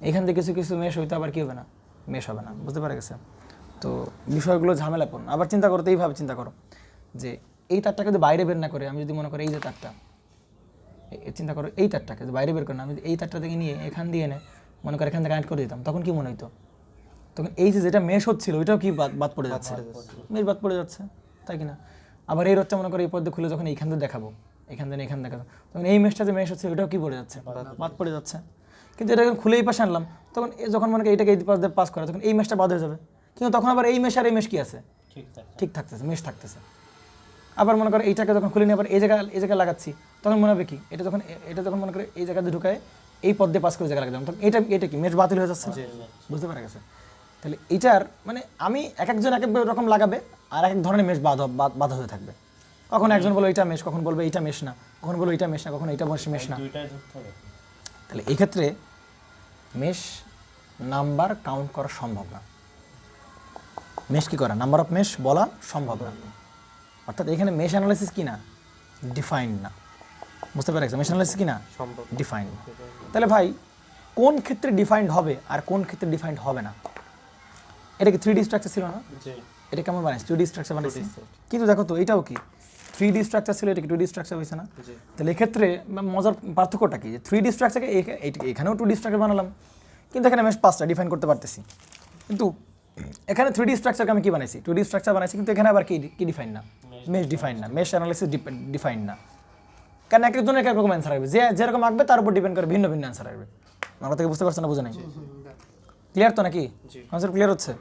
এইখান থেকে কিছু কিছু মেশ হইতো, আবার কি হবে না, মেশ হবে না, বুঝতে পেরে গেছে? তো বিষয়গুলো ঝামেলাপূর্ণ। আবার চিন্তা করো তো, এইভাবে চিন্তা করো যে এই তারটাকে যদি বাইরে বের না করে, আমি যদি মনে করি এই যে তারটা, চিন্তা করো এই তারটাকে যদি বাইরে বের করে না, আমি এই তারটা থেকে নিয়ে এখান দিয়ে এনে মনে করো এখান থেকে কানেক্ট করে দিতাম, তখন কি মনে হইতো, তখন এই যে যেটা মেশ হচ্ছিল ওইটাও কি বাদ বাদ পড়ে যাচ্ছে, মেশ বাদ পড়ে যাচ্ছে, তাই কি না? আবার এই রোধটা মনে করো এই পদ্মে খুলে যখন এইখান থেকে দেখাবো, এখান থেকে এখান দেখাবো, তখন এই মেশটা যে মেশ হচ্ছে ওইটাও কি পড়ে যাচ্ছে, বাদ পড়ে যাচ্ছে। কিন্তু এটা যখন খুলে এই পাশে আনলাম তখন যখন মনে করি এটাকে এই পাশ দিয়ে পাস করা, তখন এই মেশটা বাদ হয়ে যাবে। কিন্তু তখন আবার এই মেশ আর এই মেশ কি আছে, ঠিক থাকতেছে, মেশ থাকতেছে। আবার মনে করো এইটাকে যখন খুলে নিয়ে আবার এই জায়গায় লাগাচ্ছি, তখন মনে হবে কি এটা যখন মনে করে এই জায়গাতে ঢুকায় এই পদ দিয়ে পাস করে জায়গা লাগালাম, তখন এটা কি মেশ বাতিল হয়ে যাচ্ছে, বুঝতে পারা গেছে? তাহলে এটার মানে আমি এক একজন এক এক রকম লাগাবে আর এক এক ধরনের মেশ বাধা হয়ে থাকবে। কখন একজন বলবে এইটা মেশ, কখন বলবে এইটা মেশ না, কখন বলবে এইটা মেশ না, কখন এইটা মেশ না। তাহলে এই ক্ষেত্রে মেশ নাম্বার কাউন্ট করা সম্ভব না, মেশ কি করা, নাম্বার অফ মেশ বলা সম্ভব না। অর্থাৎ এখানে মেশ অ্যানালাইসিস কি না, ডিফাইন্ড না, বুঝতে পেরেছেন? মেশ অ্যানালাইসিস কি না, ডিফাইন্ড। তাহলে ভাই কোন ক্ষেত্রে ডিফাইন্ড হবে আর কোন ক্ষেত্রে ডিফাইন্ড হবে না? এটা কি 3D স্ট্রাকচার ছিল না? এটা কেমন বানাইছে, 2D স্ট্রাকচার বানাইছে। কিন্তু দেখো তো এটাও কি 3D স্ট্রাকচার ছিল, এটা কি 2D স্ট্রাকচার হয়েছে না? তাহলে এক্ষেত্রে মজার পার্থক্যটা কি, যে 3D স্ট্রাকচারকে এখানেও 2D স্ট্রাকচার বানালাম, কিন্তু এখানে মেশ 5টা ডিফাইন করতে পারতেছি। কিন্তু এখানে 3D স্ট্রাকচারকে আমি কি বানাইছি, 2D স্ট্রাকচার বানাইছি, কিন্তু এখানে আবার কি ডিফাইন না, মেশ ডিফাইন না, মেশ অ্যানালাইসিস ডিফাইন না। কারণ এক একজনের এক এক রকম অ্যান্সার আসবে, যে যেরকম আঁকবে তার উপর ডিপেন্ড করে ভিন্ন ভিন্ন অ্যান্সার আসবে। আমরা থেকে বুঝতে পারছেন না, বুঝে নাই? ক্লিয়ার তো নাকি? কনসেপ্ট ক্লিয়ার হচ্ছে?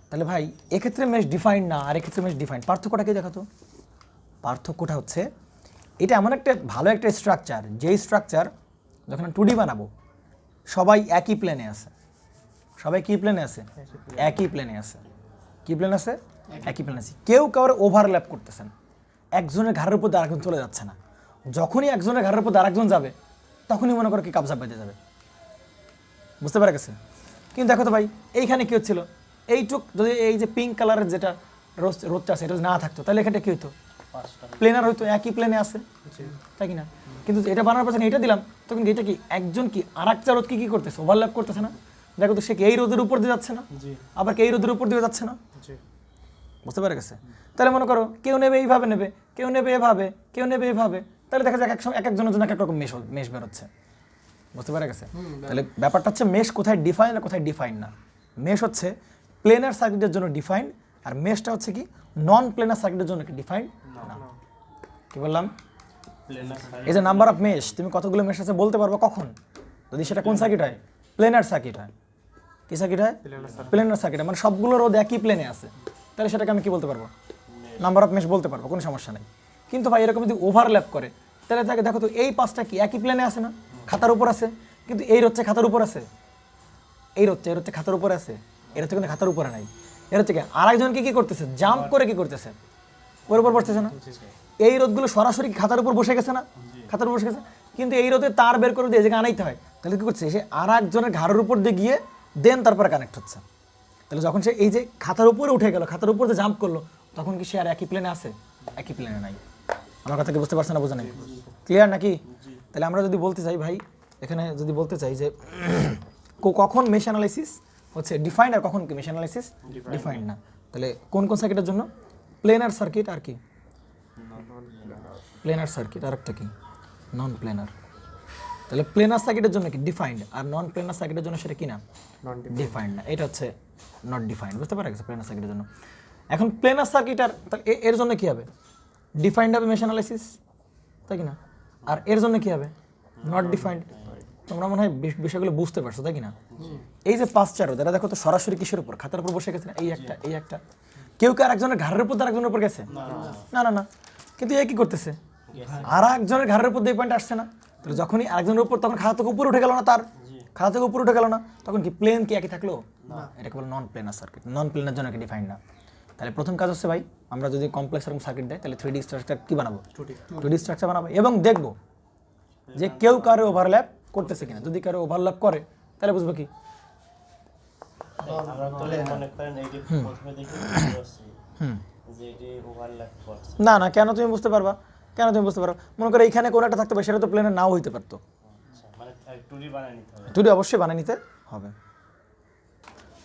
তাহলে ভাই এক্ষেত্রে মেশ ডিফাইন না আর এক্ষেত্রে মেশ ডিফাইন, পার্থক্যটা কি দেখাতো? পার্থক্যটা হচ্ছে এটা এমন একটা ভালো একটা স্ট্রাকচার, যেই স্ট্রাকচার যখন 2D বানাবো সবাই একই প্লেনে আছে, সবাই কি প্লেনে আছে, একই প্লেনে আছে। কি প্লেন আছে, একই প্লেন আছে। কেউ কাউরে ওভারল্যাপ করতেছেন, একজনের ঘাড়ের উপর দিয়ে আরেকজন চলে যাচ্ছে না। যখনই একজনের ঘাড়ের উপর দিয়ে আরেকজন যাবে তখনই মনে করো কি কাবজা বেঁধে যাবে, বুঝতে পারা গেছে? কিন্তু দেখো তো ভাই এইখানে কি হচ্ছিল, এইটুক যদি এই যে পিঙ্ক কালারের যেটা রোদটা আছে এটা যদি না থাকতো তাহলে এখানটা কি হতো, প্লেনার হয়তো, একই প্লেনে আছে, তাই কি না? কিন্তু এটা বানানোর পর এটা দিলাম তখন এটা কি একজন কি আর একটা রোদকে কি করতেছে, ওভারল্যাপ করতেছে না? দেখো তো সে কি এই রোদের উপর দিয়ে যাচ্ছে না, আবার কি এই রোদের উপর দিয়ে যাচ্ছে না, বুঝতে পারা গেছে? তাহলে মনে করো কেউ নেবে এইভাবে নেবে, কেউ নেবে এভাবে, কেউ নেবে এভাবে, তাহলে দেখা যায় এক একজনের জন্য এক এক রকম মেশ বেরোচ্ছে, বুঝতে পারা গেছে? তাহলে ব্যাপারটা হচ্ছে মেশ কোথায় ডিফাইন আর কোথায় ডিফাইন না। মেশ হচ্ছে প্লেনার সার্কিটের জন্য ডিফাইন, আর মেশটা হচ্ছে কি নন প্লেনার সার্কিটের জন্য কি ডিফাইন না। কি বললাম? এই যে নাম্বার অফ মেশ, তুমি কতগুলো মেশ আছে বলতে পারবো কখন, যদি সেটা কোন সার্কিট হয়, প্লেনার সার্কিট হয়। কি সার্কিট হয়? প্লেনার সার্কিট, মানে সবগুলো রোধ একই প্লেনে আছে, তাহলে সেটাকে আমি কি বলতে পারবো, নাম্বার অফ মেশ বলতে পারবো, কোনো সমস্যা নেই। কিন্তু ভাই এরকম যদি ওভারল্যাপ করে তাহলে তাকে দেখো তো এই 5টা কি একই প্লেনে আছে না, খাতার উপর আছে, কিন্তু এই হচ্ছে খাতার উপর আছে, এই হচ্ছে খাতার উপর আছে, এর হচ্ছে কিন্তু খাতার উপরে নাই। এর হচ্ছে কি আরেকজনকে কি করতেছে, জাম্প করে কি করতেছে, ওর উপর বসতেছে না? এই রোদগুলো সরাসরি খাতার উপর বসে গেছে না, খাতার উপর বসে গেছে, কিন্তু এই রোদে তার বের করে দিয়ে জায়গায় আনাইতে হয়, তাহলে কি করছে সে আর একজনের ঘাড়ের উপর দিয়ে গিয়ে দেন তারপরে কানেক্ট হচ্ছে। তাহলে যখন সে এই যে খাতার উপরে উঠে গেল, খাতার উপর দিয়ে জাম্প করলো, তখন কি সে আর একই প্লেনে আছে, একই প্লেনে নাই। আমার কথা কি বুঝতে পারছেন না, বোঝা নাই? ক্লিয়ার নাকি? তাহলে আমরা যদি বলতে চাই ভাই, এখানে যদি বলতে চাই যে কখন মেশ অ্যানালাইসিস হচ্ছে ডিফাইন্ড আর কখন কি মেশ অ্যানালাইসিস ডিফাইন্ড না, তাহলে কোন কোন সার্কিটের জন্য, প্লেনার সার্কিট আর কি প্লেনার সার্কিট, আর একটা কি নন প্লেনার। তাহলে প্লেনার সার্কিটের জন্য কি ডিফাইন্ড, আর নন প্লেনার সার্কিটের জন্য সেটা কি না, ডিফাইন্ড না, এটা হচ্ছে নট ডিফাইন্ড, বুঝতে পারা গেছে? প্লেনার সার্কিটের জন্য। এখন প্লেনার সার্কিট আর এর জন্য কি হবে, ডিফাইন্ড হবে মেশ অ্যানালাইসিস, তাই কি না? আর এর জন্য কি হবে, নট ডিফাইন্ড। তোমরা মনে হয় বিষয়গুলো বুঝতে পারছো, তাই কি না? এই যে 5টা রোদ, এরা দেখো তো সরাসরি কিসের উপর, খাতার উপর বসে গেছে না, এই একটা কেউ কি আর একজনের ঘাড়ের উপর আর একজনের উপর গেছে, না না না, কিন্তু এ কি করতেছে, আর একজনের ঘাড়ের উপর 2 পয়েন্ট আসছে না, তাহলে যখনই আরেকজনের উপর, তখন খাতা থেকে উপরে উঠে গেল না, তার খাতা থেকে উপরে উঠে গেল না, তখন কি প্লেন কি একই থাকলো, এটাকে বলে নন প্লেনার সার্কিট, নন প্লেনার জন্য কি ডিফাইন্ড না। তাহলে প্রথম কাজ হচ্ছে ভাই, আমরা যদি কমপ্লেক্স এরকম সার্কিট দেয় তাহলে 3D স্ট্রাকচার কি বানাবো, 2D স্ট্রাকচার বানাবো, এবং দেখবো যে কেউ কারো ওভারল্যাপ করতেছে কিনা। যদি কারো ওভারল্যাপ করে তাহলে বুঝবো কি, না না কেন তুমি বুঝতে পারবা, মনে করো এইখানে কোনো একটা থাকতে পারে, সেটা তো প্লেনে নাও হইতে পারতো, 2D অবশ্যই বানিয়ে নিতে হবে।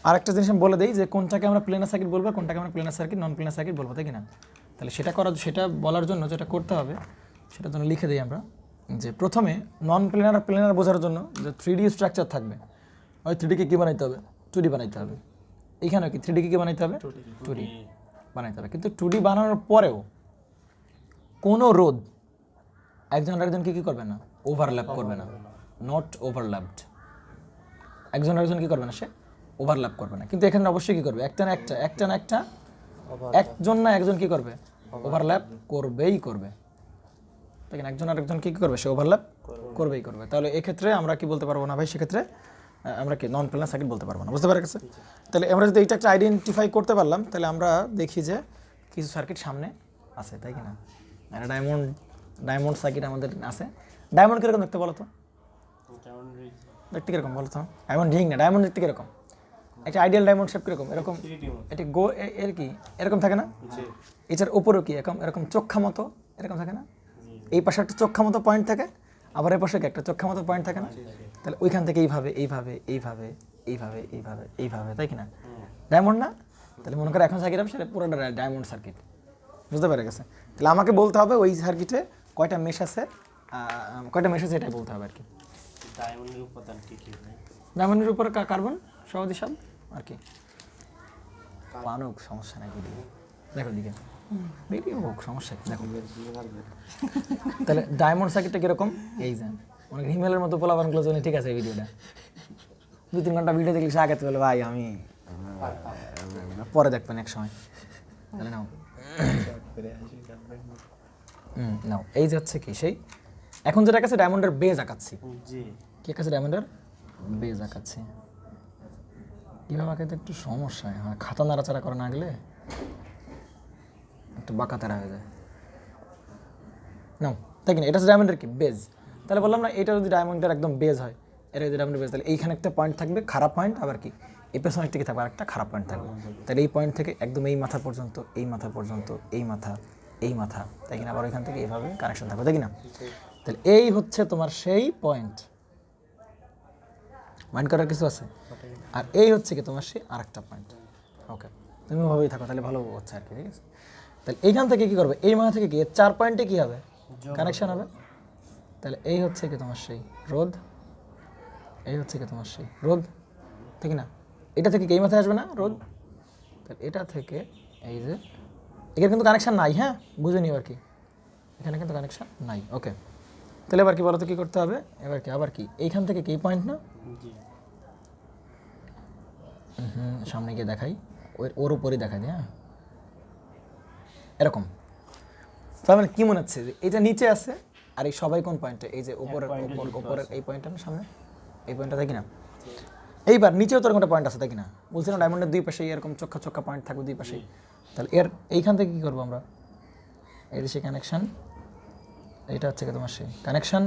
আর একটা জিনিস আমি বলে দিই যে কোনটাকে আমরা প্লেনার সার্কিট বলবো, কোনটাকে আমরা প্লেনার সার্কিট, নন প্লেনার সার্কিট বলবো, তাই কিনা? তাহলে সেটা বলার জন্য যেটা করতে হবে সেটার জন্য লিখে দিই আমরা, যে প্রথমে নন প্লেনার আর প্লেনার বোঝার জন্য যে 3D স্ট্রাকচার থাকবে, ওই 3Dকে কী বানাইতে হবে, 2D বানাইতে হবে। এইখানে কি 3D কি বানাইতে হবে 2D বানাইতে হবে, কিন্তু 2D বানানোর পরেও কোনো রোধ একজন আরেকজনকে কি করবে না, ওভারল্যাপ করবে না, নট ওভারল্যাপড। একজন আরেকজন কি করবে না, সে ওভারল্যাপ করবে না। কিন্তু এখানে অবশ্যই কি করবে, একটা না একটা একজন না একজন কি করবে, ওভারল্যাপ করবেই করবে। দেখেন একজন আরেকজন কি করবে, সে ওভারল্যাপ করবেই করবে। তাহলে এক্ষেত্রে আমরা কি বলতে পারবো না ভাই, সেক্ষেত্রে আমরা কি নন প্ল্যানার সার্কিট বলতে পারবো না, বুঝতে পারা গেছে? তাহলে আমরা যদি এইটা একটা আইডেন্টিফাই করতে পারলাম, তাহলে আমরা দেখি যে কিছু সার্কিট সামনে আছে, তাই কি না? ডায়মন্ড সার্কিট আমাদের আছে। ডায়মন্ড কীরকম দেখতে বলো তো, দেখতে কীরকম বলো তো? ডায়মন্ড রিং না, ডায়মন্ড দেখতে কীরকম? একটা আইডিয়াল ডায়মন্ড শেপ কীরকম, এরকম এটি এর কি এরকম থাকে না? এটার উপরেও কি এরকম চোখা মতো এরকম থাকে না? এই পাশে একটা চোখা মতো পয়েন্ট থাকে, আবার এই পাশে একটা চোখা মতো পয়েন্ট থাকে না? তাহলে ওইখান থেকে এইভাবে এইভাবে এইভাবে এইভাবে এইভাবে এইভাবে, তাই কি না? ডায়মন্ড না? তাহলে মনে করো এখন সার্কিট হবে, সেটা পুরোটা ডায়মন্ড সার্কিট, বুঝতে পেরে গেছে? তাহলে আমাকে বলতে হবে ওই সার্কিটে কয়টা মেশ আছে, এটাই বলতে হবে আর কি। ডায়মন্ডের উপাদান কি কি ভাই? ডায়মন্ডের উপর কার্বন সহজে সব আর কি। পানুক সমস্যা নাই, ভিডিও দেখো দিকে, ভিডিও হোক সমস্যা কি, দেখো। তাহলে ডায়মন্ড সার্কিটটা কিরকম, এই যে অনেক হিমেলের মতো পোলাপানগুলো জন্য ঠিক আছে। এই ভিডিওটা 2-3 ঘন্টা ভিডিও দেখলে সে আগে বলে ভাই আমি পরে দেখবেন এক সময়, তাহলে নাও নাও। এই যে হচ্ছে কি সেই এখন যেটা কাছে ডায়মন্ডের বেজ আঁকাচ্ছি, কি কাছে ডায়মন্ডের বেজ আঁকাচ্ছি। কীভাবে আঁকাতে একটু সমস্যা হয়, হ্যাঁ খাতা নাড়াচাড়া করে না গেলে একটু বাঁকাতারা হয়ে যায়। নাও তাই কিনা, এটা হচ্ছে ডায়মন্ডের কি বেজ। তাহলে বললাম না, এটা যদি ডায়মন্ডের একদম বেজ হয়, এটা যদি ডায়মন্ডের বেজ, তাহলে এইখানে একটা পয়েন্ট থাকবে খারাপ পয়েন্ট, আবার কি এই পেছনে থেকে থাকবে আরেকটা খারাপ পয়েন্ট থাকবে। তাহলে এই পয়েন্ট থেকে একদম এই মাথা পর্যন্ত, এই মাথা পর্যন্ত, এই মাথা, তাই কিনা, আবার ওইখান থেকে এইভাবে কানেকশন থাকবে, তাই কিনা? তাহলে এই হচ্ছে তোমার সেই পয়েন্ট, মাইন্ড করার কিছু আছে? আর এই হচ্ছে কি তোমার সেই আরেকটা পয়েন্ট। ওকে, তুমি ভাবেই থাকো, তাহলে ভালো হচ্ছে আর কি, ঠিক আছে? তাহলে এইখান থেকে কি করবে, এই মাথা থেকে কি 4 পয়েন্টে কি হবে, কানেকশন হবে। তাহলে এই হচ্ছে কি তোমার সেই রোধ, এই হচ্ছে কি তোমার সেই রোধ, ঠিক না? এটা থেকে কি এই মাথায় আসবে না রোধ? তাহলে এটা থেকে এই যে এখানে কিন্তু কানেকশন নাই, হ্যাঁ বুঝে নিও আর কি, এখানে কিন্তু কানেকশন নাই। ওকে, তাহলে এবার কি বলো তো, কী করতে হবে এবার, কি আবার কি এইখান থেকে কি পয়েন্ট না, সামনে গিয়ে দেখাই, ওর উপরেই দেখা যায়, হ্যাঁ এরকম। তার মানে কী মনে হচ্ছে যে এটা নিচে আছে, আর এই সবাই কোন পয়েন্টে, এই যে উপরের এই পয়েন্টটা না সামনে, এই পয়েন্টটা দেখি না। এইবার নিচেও তোর একটা পয়েন্ট আছে, তাই কিনা? বলছিলাম ডায়মন্ডের দুই পাশে এরকম চোখা পয়েন্ট থাকবে দুই পাশেই। তাহলে এইখান থেকে কী করবো আমরা, এই যে সেই কানেকশান, এইটা হচ্ছে কি তোমার সেই কানেকশান।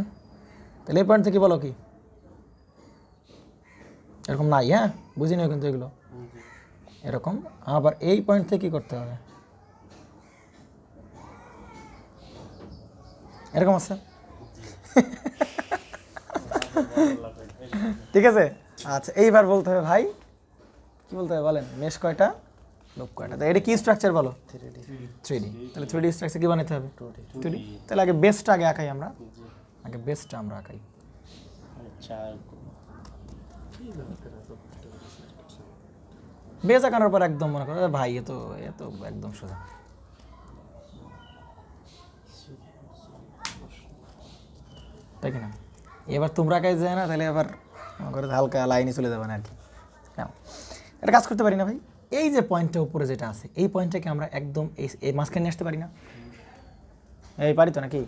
তাহলে এই পয়েন্ট থেকে বলো কি এরকম নাই, হ্যাঁ বুঝি নিও কিন্তু এগুলো এরকম। আবার এই পয়েন্ট থেকে কী করতে হবে, এরকম আছে, ঠিক আছে? আচ্ছা এইবার বলতে হবে ভাই, কি বলতে হবে বলেন, মেশ কয়টা, লুপ কয়টা? তো এটা কি স্ট্রাকচার বলো, 3D। তাহলে 3D স্ট্রাকচার কি বানাতে হবে, 2D। তাহলে আগে বেসটা আঁকাই আমরা, বেসটা আমরা আঁকাই। বেস আঁকানোর পর একদম মনে করো ভাই এ তো একদম সোজা। তাই কিনা? এবার তোমরা কাজ যায় না, তাহলে এবার মনে করো হালকা লাইনে চলে যাবে না আর কি। এটা কাজ করতে পারি না ভাই, এই যে পয়েন্টটা উপরে যেটা আছে, এই পয়েন্টটাকে আমরা একদম এই মাঝখানে নিয়ে আসতে পারি না? এই পারি তো নাকি?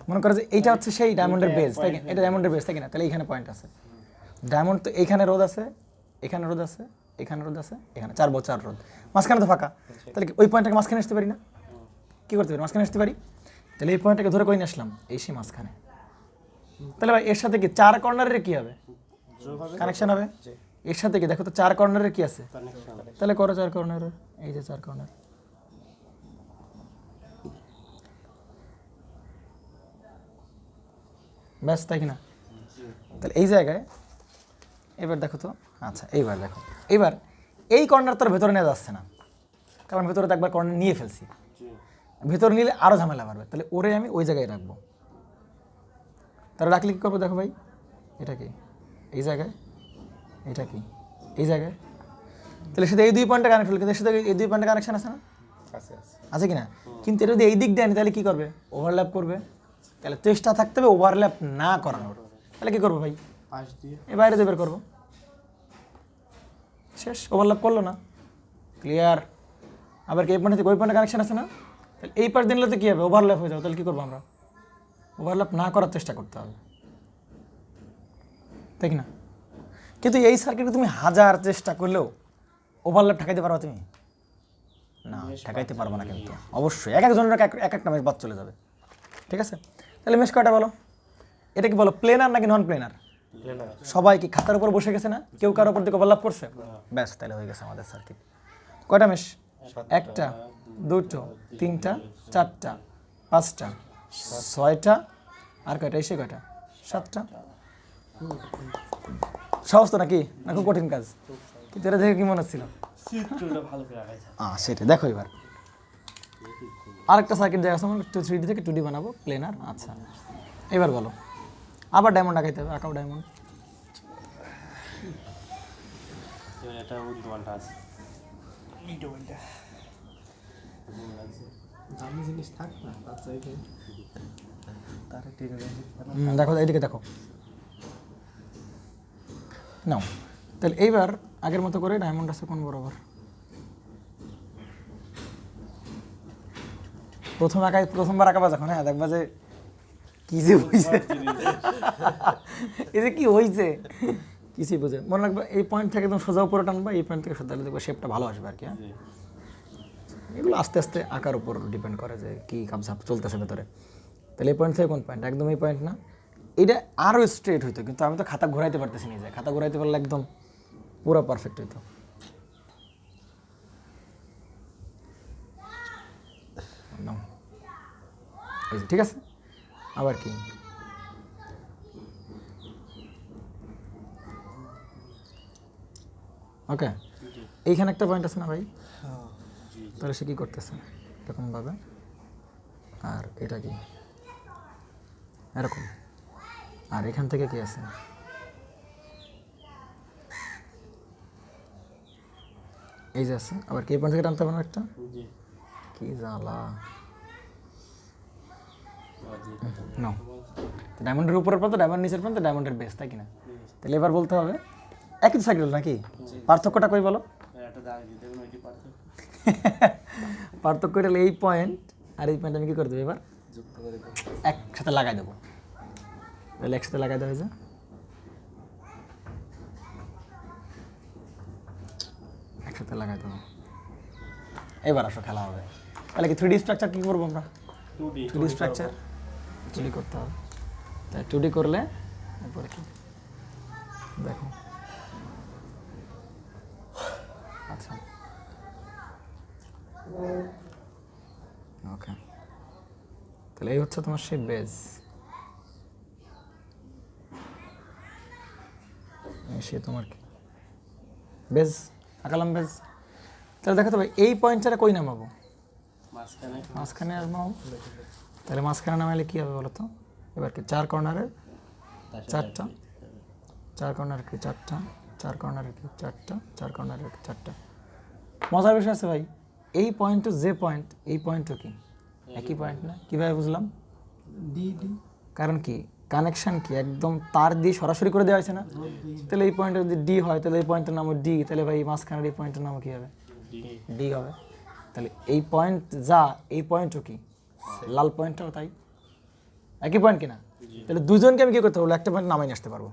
মনে করো যে এইটা হচ্ছে সেই ডায়মন্ডের বেস, তাই কিনা? এটা ডায়মন্ডের বেস, তাই কিনা? তাহলে এইখানে পয়েন্ট আছে, ডায়মন্ড তো এইখানে রোদ আছে, এখানে রোদ আছে, এখানে রোদ আছে, এখানে 4 রোদ, মাঝখানে তো ফাঁকা। তাহলে কি ওই পয়েন্টটাকে মাঝখানে আসতে পারি না? কী করতে পারি, মাঝখানে আসতে পারি। তাহলে এই পয়েন্টটাকে ধরে কই নিয়ে আসলাম, এই সেই মাঝখানে। তাহলে ভাই এর সাথে কি 4 কর্নারের কি হবে, কানেকশন হবে। এর সাথে কি দেখো তো 4 কর্নারের কি আছে, তাহলে করো 4 কর্নারের, এই যে 4 কর্নার। ব্যাস, তাই কিনা? তাহলে এই জায়গায় এবার দেখো তো, আচ্ছা এইবার দেখো, এইবার এই কর্নার তোর ভেতরে নেওয়া যাচ্ছে না, কারণ ভেতরে তো একবার কর্নার নিয়ে ফেলছি, ভেতরে নিলে আরও ঝামেলা বাড়বে। তাহলে ওরে আমি ওই জায়গায় রাখবো। তাহলে রাখলে কী করবো দেখো ভাই, এটা কি এই জায়গায়, এটা কি এই জায়গায়, তাহলে সাথে এই 2 পয়েন্টে কানেক্ট হলো, কিন্তু এর সাথে এই 2 পয়েন্টে কানেকশন আছে না? আছে কি না? কিন্তু এটা যদি এই দিক দিয়ে আনি তাহলে কী করবে? ওভারল্যাপ করবে। তাহলে চেষ্টা থাকতে হবে ওভারল্যাপ না করানোর। তাহলে কী করবো ভাই? পাশ দিয়ে এই বাইরে দিয়ে বের করবো, শেষ। ওভারল্যাপ করলো না, ক্লিয়ার। আবার কি এই পয়েন্ট থেকে ওই পয়েন্টে কানেকশন আছে না? তাহলে এই পাশ দিলে তো কী হবে? ওভারল্যাপ হয়ে যাবে। তাহলে কী করবো আমরা? ওভারল্যাপ না করার চেষ্টা করতে হবে, তাই কি না? কিন্তু এই সার্কিটে তুমি হাজার চেষ্টা করলেও ওভারল্যাপ ঠেকাইতে পারো তুমি? না, ঠেকাইতে পারবো না। কিন্তু অবশ্যই এক একজনের এক একটা মেশ বাদ চলে যাবে, ঠিক আছে? তাহলে মেশ কয়টা বলো? এটা কি বলো প্লেনার নাকি নন প্লেনার? প্লেনার সবাই কি খাতার উপর বসে গেছে না? কেউ কারোর উপর দিকে ওভারল্যাপ করছে? ব্যাস, তাহলে হয়ে গেছে আমাদের সার্কিট। কয়টা মেশ? একটা, দুটো, তিনটা, চারটা, পাঁচটা, ছয়টা, আর কয়টা? এসে কয়টা? সাতটা। সহজ তো নাকি? না খুব কঠিন কাজ? কিন্তু এটা দেখে কি মনে হচ্ছিল? চিত্রটা ভালো করে আগাইছে সেটা দেখো। এবার আরেকটা সার্কিট দেখা আছে, আমরা 3D থেকে 2D বানাবো, প্লেনার। আচ্ছা, এবার বলো। আবার ডায়মন্ড আঁকাইতে হবে, আঁকাও ডায়মন্ড। এবার এটা উদ্দোয়ানটা আছে দেখো এইদিকে দেখো নাও। তাহলে এইবার আগের মতো করে ডায়মন্ড আছে কোন বরাবর? প্রথমবার আঁকাবা যখন, হ্যাঁ দেখবা যে কি যে হয়েছে, এই যে কি হয়েছে কিছুই বোঝে। মনে রাখবা এই পয়েন্ট থেকে একদম সোজা উপরে টানবা, এই পয়েন্ট থেকে সোজা, দেখবা শেপটা ভালো আসবে আর কি। হ্যাঁ, এগুলো আস্তে আস্তে আঁকার উপর ডিপেন্ড করে যে কী কাপঝাপ চলতেছে ভেতরে। তাহলে এই পয়েন্ট থেকে কোন পয়েন্ট? একদম এই পয়েন্ট না, এটা আরও স্ট্রেট হইতো, কিন্তু আমি তো খাতা ঘোরাইতে পারতেছি না। যে খাতা ঘোরাইতে পারলে একদম পুরো পারফেক্ট হইতো। ঠিক আছে, আবার কি? ওকে, এইখানে একটা পয়েন্ট আছে না ভাই? তাহলে সে কী করতেছে এরকমভাবে, আর এটা কি এরকম, আর এখান থেকে কি আছে? এই যে আছে, আবার কি পয়েন্ট থেকে টানতে হবে না একটা? কি জ্বালা নাও। ডায়মন্ডের উপরের পর্যন্ত, ডায়মন্ড নিচের পর্যন্ত, ডায়মন্ডের বেস, তাই কিনা? তাহলে এবার বলতে হবে একই সাইকেল নাকি? পার্থক্যটা কই বলো? পার্থক্যটা হলো এই পয়েন্ট আর এই পয়েন্ট আমি কি করে দেবো এবার? একসাথে লাগাই দেবো। তাহলে একসাথে লাগাই দেওয়া হয়েছে, একসাথে লাগাই দেবো। এবার আসো, খেলা হবে। তাহলে কি 3D স্ট্রাকচার কী করবো আমরা? 2D স্ট্রাকচার 2D করতে হবে। তাই 2D করলে এরপরে কি দেখো। আচ্ছা, ওকে, তাহলে এই হচ্ছে তোমার সেই বেজ। সে তোমার কি বেজ আঁকালাম, বেজ। তাহলে দেখো তো ভাই, এই পয়েন্টটা কই নামাবো? মাঝখানে নামাবো। তাহলে মাঝখানে নামাইলে কী হবে বলো তো? এবার কি 4 কর্নারের 4টা, 4 কর্নার কি 4টা, 4 কর্নারের কি 4টা, 4 কর্নারের কি 4টা। মজার বিষয় আছে ভাই, এই পয়েন্টও যে পয়েন্ট, এই পয়েন্টও কি একই পয়েন্ট না? কীভাবে বুঝলাম? কারণ কি কানেকশান কি একদম তার দিয়ে সরাসরি করে দেওয়া হয়েছে না? তাহলে এই পয়েন্টে যদি ডি হয়, তাহলে এই পয়েন্টের নামও ডি। তাহলে ভাই মাঝখানের এই পয়েন্টের নামও কী হবে? ডি হবে। তাহলে এই পয়েন্ট যা, এই পয়েন্টও কি লাল পয়েন্টটাও তাই একই পয়েন্ট কিনা? তাহলে দুজনকে আমি কী করতে পারবো? একটা পয়েন্ট নামাই নিয়ে আসতে পারবো।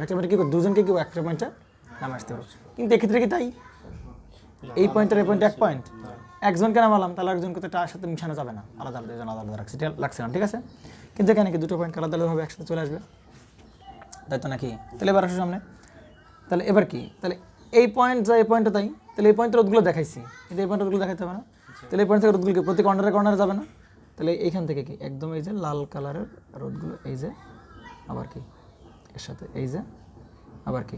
একটা পয়েন্ট কী করবো? দুজনকে কি একটা পয়েন্টটা নামাই আসতে পারবো। কিন্তু এক্ষেত্রে কি তাই? এই পয়েন্টের এই পয়েন্ট এক পয়েন্ট, একজনকে নামালাম, তাহলে একজনকে তো তার সাথে মিশানো যাবে না, আলাদা আলাদা আলাদা আলাদা রাখছিলাম, ঠিক আছে? কিন্তু এখানে কি দুটো পয়েন্ট আলাদা আলাদাভাবে একসাথে চলে আসবে, তাই তো নাকি? তাহলে এবার আসো সামনে। তাহলে এবার কি? তাহলে এই পয়েন্ট যা, এই পয়েন্টটা তাই। তাহলে এই পয়েন্টের রোধগুলো দেখাইছি, কিন্তু এই পয়েন্টের রোধগুলো দেখাইতে হবে না। তাহলে এই পয়েন্ট থেকে রোধগুলোকে প্রতি কর্নারে যাবে না। তাহলে এইখান থেকে কি একদম এই যে লাল কালারের রোধগুলো, এই যে আবার কি এর সাথে এই যে, আবার কি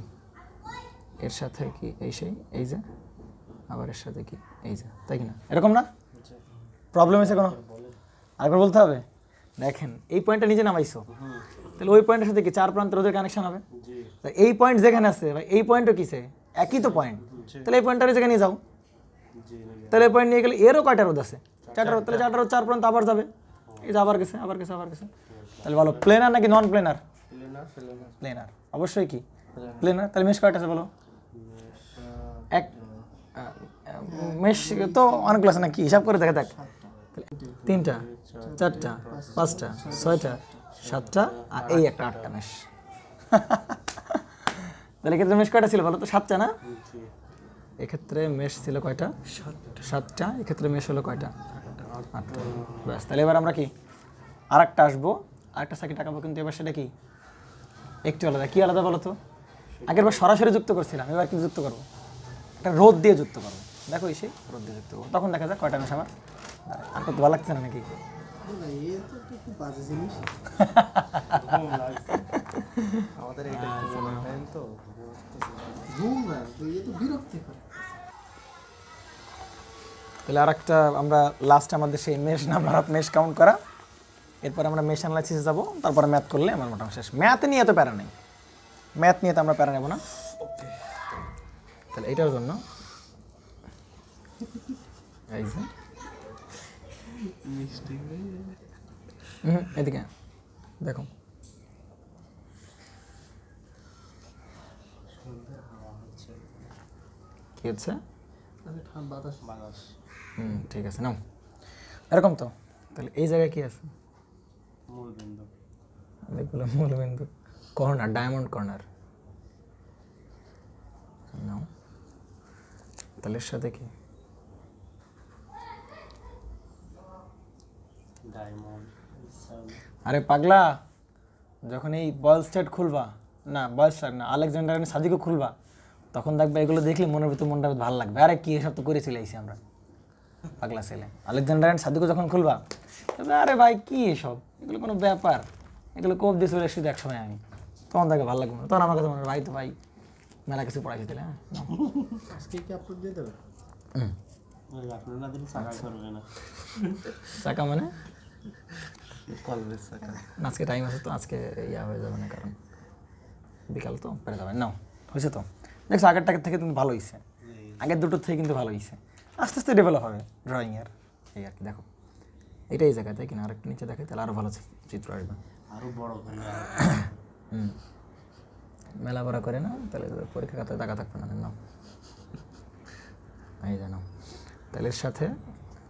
এর সাথে কি এই সেই এই যে, আবার এর সাথে কি এই যে, তাই কি না? এরকম না? প্রবলেম আছে কোনো? আরেকবার বলতে হবে। দেখেন এই পয়েন্টটা নিচে নামাইছো, তাহলে ওই পয়েন্টের সাথে কি 4 প্রান্ত রোধের কানেকশন হবে। এই পয়েন্ট যেখানে আছে ভাই, এই পয়েন্টও কিসে একই তো পয়েন্ট। তাহলে এই পয়েন্টটার জায়গায় নিয়ে যাও, জি তাহলে এই পয়েন্ট নিয়ে গেলে এরও কয়টা রোধ আছে? 4টা রোধ, তাহলে 4টা রোধ 4 পর্যন্ত আবার যাবে, এই যে আবার গেছে আবার গেছে আবার গেছে। তাহলে বলো প্লেনার নাকি নন প্লেনার? প্লেনার, অবশ্যই কি প্লেনার। তাহলে মেশ কয়টা আছে বলো? এক মেশ তো অনেকগুলো আছে নাকি, হিসাব করে দেখা দেখ। 3টা 4টা 5টা 6টা 7টা আর এই একটা 8টা মেশ। তাহলে এক্ষেত্রে মেশ কয়টা ছিল বলো তো? 7টা না? এক্ষেত্রে মেশ ছিল কয়টা? 7টা। এক্ষেত্রে মেশ হলো কয়টা? 8টা। ব্যাস, তাহলে এবার আমরা কি আরেকটা আসবো, আরেকটা সার্কিট আঁকাবো, কিন্তু এবার সেটা কি একটু আলাদা। কি আলাদা বলো তো? আগের বার সরাসরি যুক্ত করছিলাম, এবার কি যুক্ত করবো? একটা রোদ দিয়ে যুক্ত করবো। দেখো এসে রোদ দিয়ে যুক্ত করবো, তখন দেখা যাক কয়টা মেশ আমার। আর কত ভালো লাগছে না নাকি? আমাদের এইটা টাইম তো তাহলে আর একটা আমরা লাস্ট আমাদের সেই mesh number of mesh count করা, এরপর আমরা মেশ অ্যানালাইসিসে যাবো, তারপরে ম্যাথ করলে আমার মোটামুটি শেষ। ম্যাথ নিয়ে এত প্যারা নেই, ম্যাথ নিয়ে তো আমরা প্যারা নেব না। তাহলে এটার জন্য এই যে এদিকে দেখো কি হচ্ছে, ঠিক আছে নাও, এরকম তো। তাহলে এই জায়গায় কি আছে? মূলবিন্দু। অনেকগুলো মূলবিন্দু, কর্নার, ডায়মন্ড কর্নার নাও। তাহলে এর সাথে কি? ডায়মন্ড। আরে পাগলা, যখন এই বয়েল স্টেট খুলবা, না বয়েল স্টেট না, আলেকজান্ডার এন্ড সাদিকও খুলবা, তখন দেখবে এগুলো দেখলে মনের ভিতর মনটা ভালো লাগবে। আরে কি এসব তো করে চলে আইছি আমরা, পাগলা ছেলে। আলেকজান্ডার এন্ড সাদিকও যখন খুলবা, তবে আরে ভাই কি এসব, এগুলো কোনো ব্যাপার, এগুলো কোপ দিয়ে চলে এসেছি একসময় আমি, তখন তাকে ভালো লাগবে না। তখন আমার কাছে মনে হয় ভাই তো ভাই মেলা কিছু পড়াইছি তাহলে। হ্যাঁ আজকে কি আপলোড দিয়ে দেবে? আপনার না দিলে চাকা করবে না। চাকা মানে কলবেস চাকা। আজকে টাইম আছে তো, আজকে ইয়া হয়ে যাবে না, কারণ বিকাল তো পেরে যাবে। নাও হয়েছে তো, দেখছো আগেরটাকে থেকে কিন্তু ভালো হয়েছে, আগের দুটোর থেকে কিন্তু ভালো হয়েছে, আস্তে আস্তে ডেভেলপ হবে ড্রয়িংয়ের এই আর কি। দেখো এটা এই জায়গায়, তাই কিনা আরেকটা নিচে দেখে তাহলে আরও ভালো চিত্র আসবে। আরো বড় করে মেলা বড়া করে না, তাহলে পরীক্ষা খাতায় টাকা থাকবে না। নাও এই জানো, তাহলে এর সাথে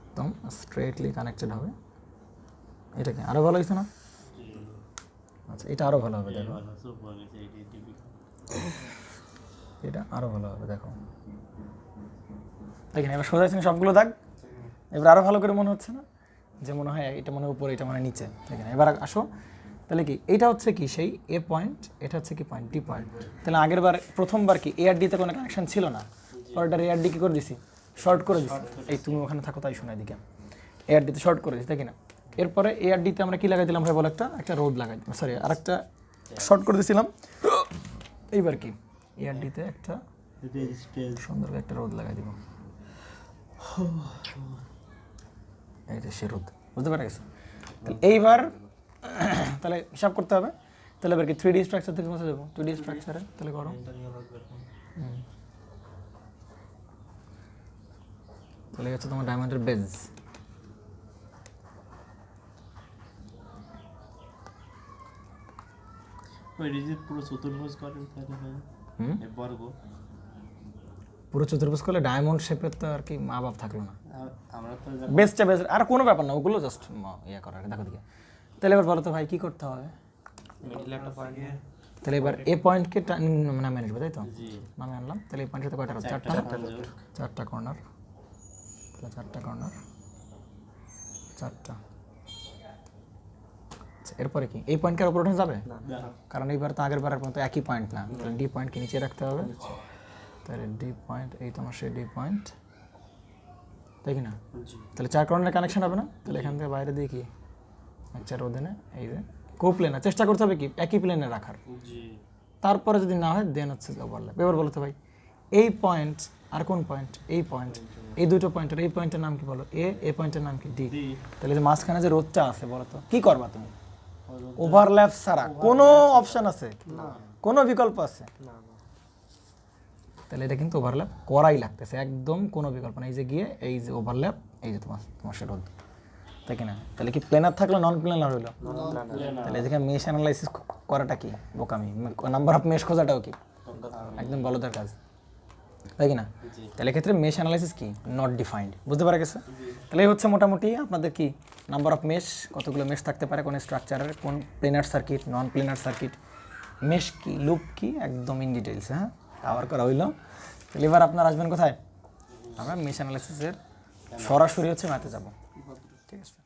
একদম স্ট্রেটলি কানেক্টেড হবে। এটা কি আরও ভালো হয়েছে না? আচ্ছা এটা আরও ভালো হবে, দেখো এটা আরও ভালো হবে, দেখো দেখেন এবার সোজা আছে সবগুলো দাগ। এবার আরও ভালো করে মনে হচ্ছে না, যে মনে হয় এটা মনে হয় উপরে, এটা মনে নিচে। দেখেন এবার আসো, তাহলে কি এটা হচ্ছে কি সেই এ পয়েন্ট, এটা হচ্ছে কি পয়েন্ট ডি পয়েন্ট। তাহলে আগের বার প্রথমবার কি এ আর ডিতে কোনো কানেকশন ছিল না, পরেরটার এ আর ডি কী করে দিছি, শর্ট করে দিছি। এই তুমি ওখানে থাকো তাই শোনাই দিকে, এ আর ডিতে শর্ট করে দিছি, তাই কিনা? এরপরে এ আর ডিতে আমরা কি লাগাই দিলাম ভাই বলো, একটা রোদ লাগাই দিলাম, সরি আর একটা শর্ট করে দিয়েছিলাম। এইবার কি এ আর ডিতে একটা সুন্দর একটা রোদ লাগাই দিব, এই যে সে রোদ, বুঝতে পারা গেছে? তাহলে এইবার তাহলে হিসাব করতে হবে। তাহলে এবার কি 3D স্ট্রাকচার থেকে কোথায় যাবো? 2D স্ট্রাকচারে তাহলে করো। তাহলে হচ্ছে তোমার ডায়মন্ডের বেজ। পুরো চতুর্ভুজ করেন তাহলে হয় বর্গ। পুরো চতুর্ভুজ করলে ডায়মন্ড শেপের তো আর কি মা বাপ থাকলো না, আমরা তো বেজটা বেজ আর কোনো ব্যাপার না, ওগুলো জাস্ট ইয়ে করার। দেখো দিকে তাহলে এবার বলো তো ভাই কি করতে হবে? মিডলে একটা পয়েন্ট। তাহলে এবার এ পয়েন্টকে নামে আসবে, তাই তো? নামে আনলাম। তাহলে এই পয়েন্টের সাথে কয়টা? চারটা কর্নার। তাহলে চারটা কর্নার, চারটা। এরপরে কি এই পয়েন্টকে উপরে উঠে যাবে? কারণ এইবার তো আগের বারের মতো একই পয়েন্ট না, তাহলে ডি পয়েন্টকে নিচে রাখতে হবে। তাহলে ডি পয়েন্ট, এই তোমার সেই ডি পয়েন্ট, তাই কি না? তাহলে 4 কর্নারের কানেকশন হবে না? তাহলে এখান থেকে বাইরে দিয়ে কি একটা রোদেনে এই যে কোপ্লেনার চেষ্টা করতে হবে কি একই প্লেনে রাখার। তারপরে যদি না হয় দেন হচ্ছে ওভারল্যাপ। এবার বলতে ভাই এই পয়েন্ট আর কোন পয়েন্ট? এই পয়েন্ট, এই দুটো পয়েন্টের এই পয়েন্টের নাম কি বলো? এ পয়েন্টের নাম কি? ডি। তাহলে যে মাঝখানে যে রোদটা আছে বলো তো কি করবা তুমি? ওভারল্যাপ ছাড়া কোনো অপশন আছে? কোনো বিকল্প আছে? তাহলে এটা কিন্তু ওভারল্যাপ করাই লাগতেছে, একদম কোনো বিকল্প না। এই যে গিয়ে এই যে ওভারল্যাপ, এই যে তোমার সেটা হল, তাই কি না? তাহলে কি প্লেনার থাকলো নন প্লেনার হইলো? তাহলে এখানে মেশ অ্যানালাইসিস করাটা কি বোকামি, নাম্বার অফ মেশ খোঁজাটাও কি একদম বলদের কাজ, তাই কি না? তাহলে এক্ষেত্রে মেশ অ্যানালাইসিস কি নট ডিফাইন্ড, বুঝতে পারা গেছে? তাহলে এই হচ্ছে মোটামুটি আপনাদের কি নাম্বার অফ মেশ, কতগুলো মেশ থাকতে পারে কোন স্ট্রাকচারের, কোন প্লেনার সার্কিট, নন প্লেনার সার্কিট, মেশ কি, লুপ কি, একদম ইন ডিটেলস, হ্যাঁ কভার করা হইলো। তাহলে এবার আপনার আসবেন কোথায়? আমরা মেশ অ্যানালাইসিসের সরাসরি হচ্ছে ম্যাথে যাব, ঠিক আছে?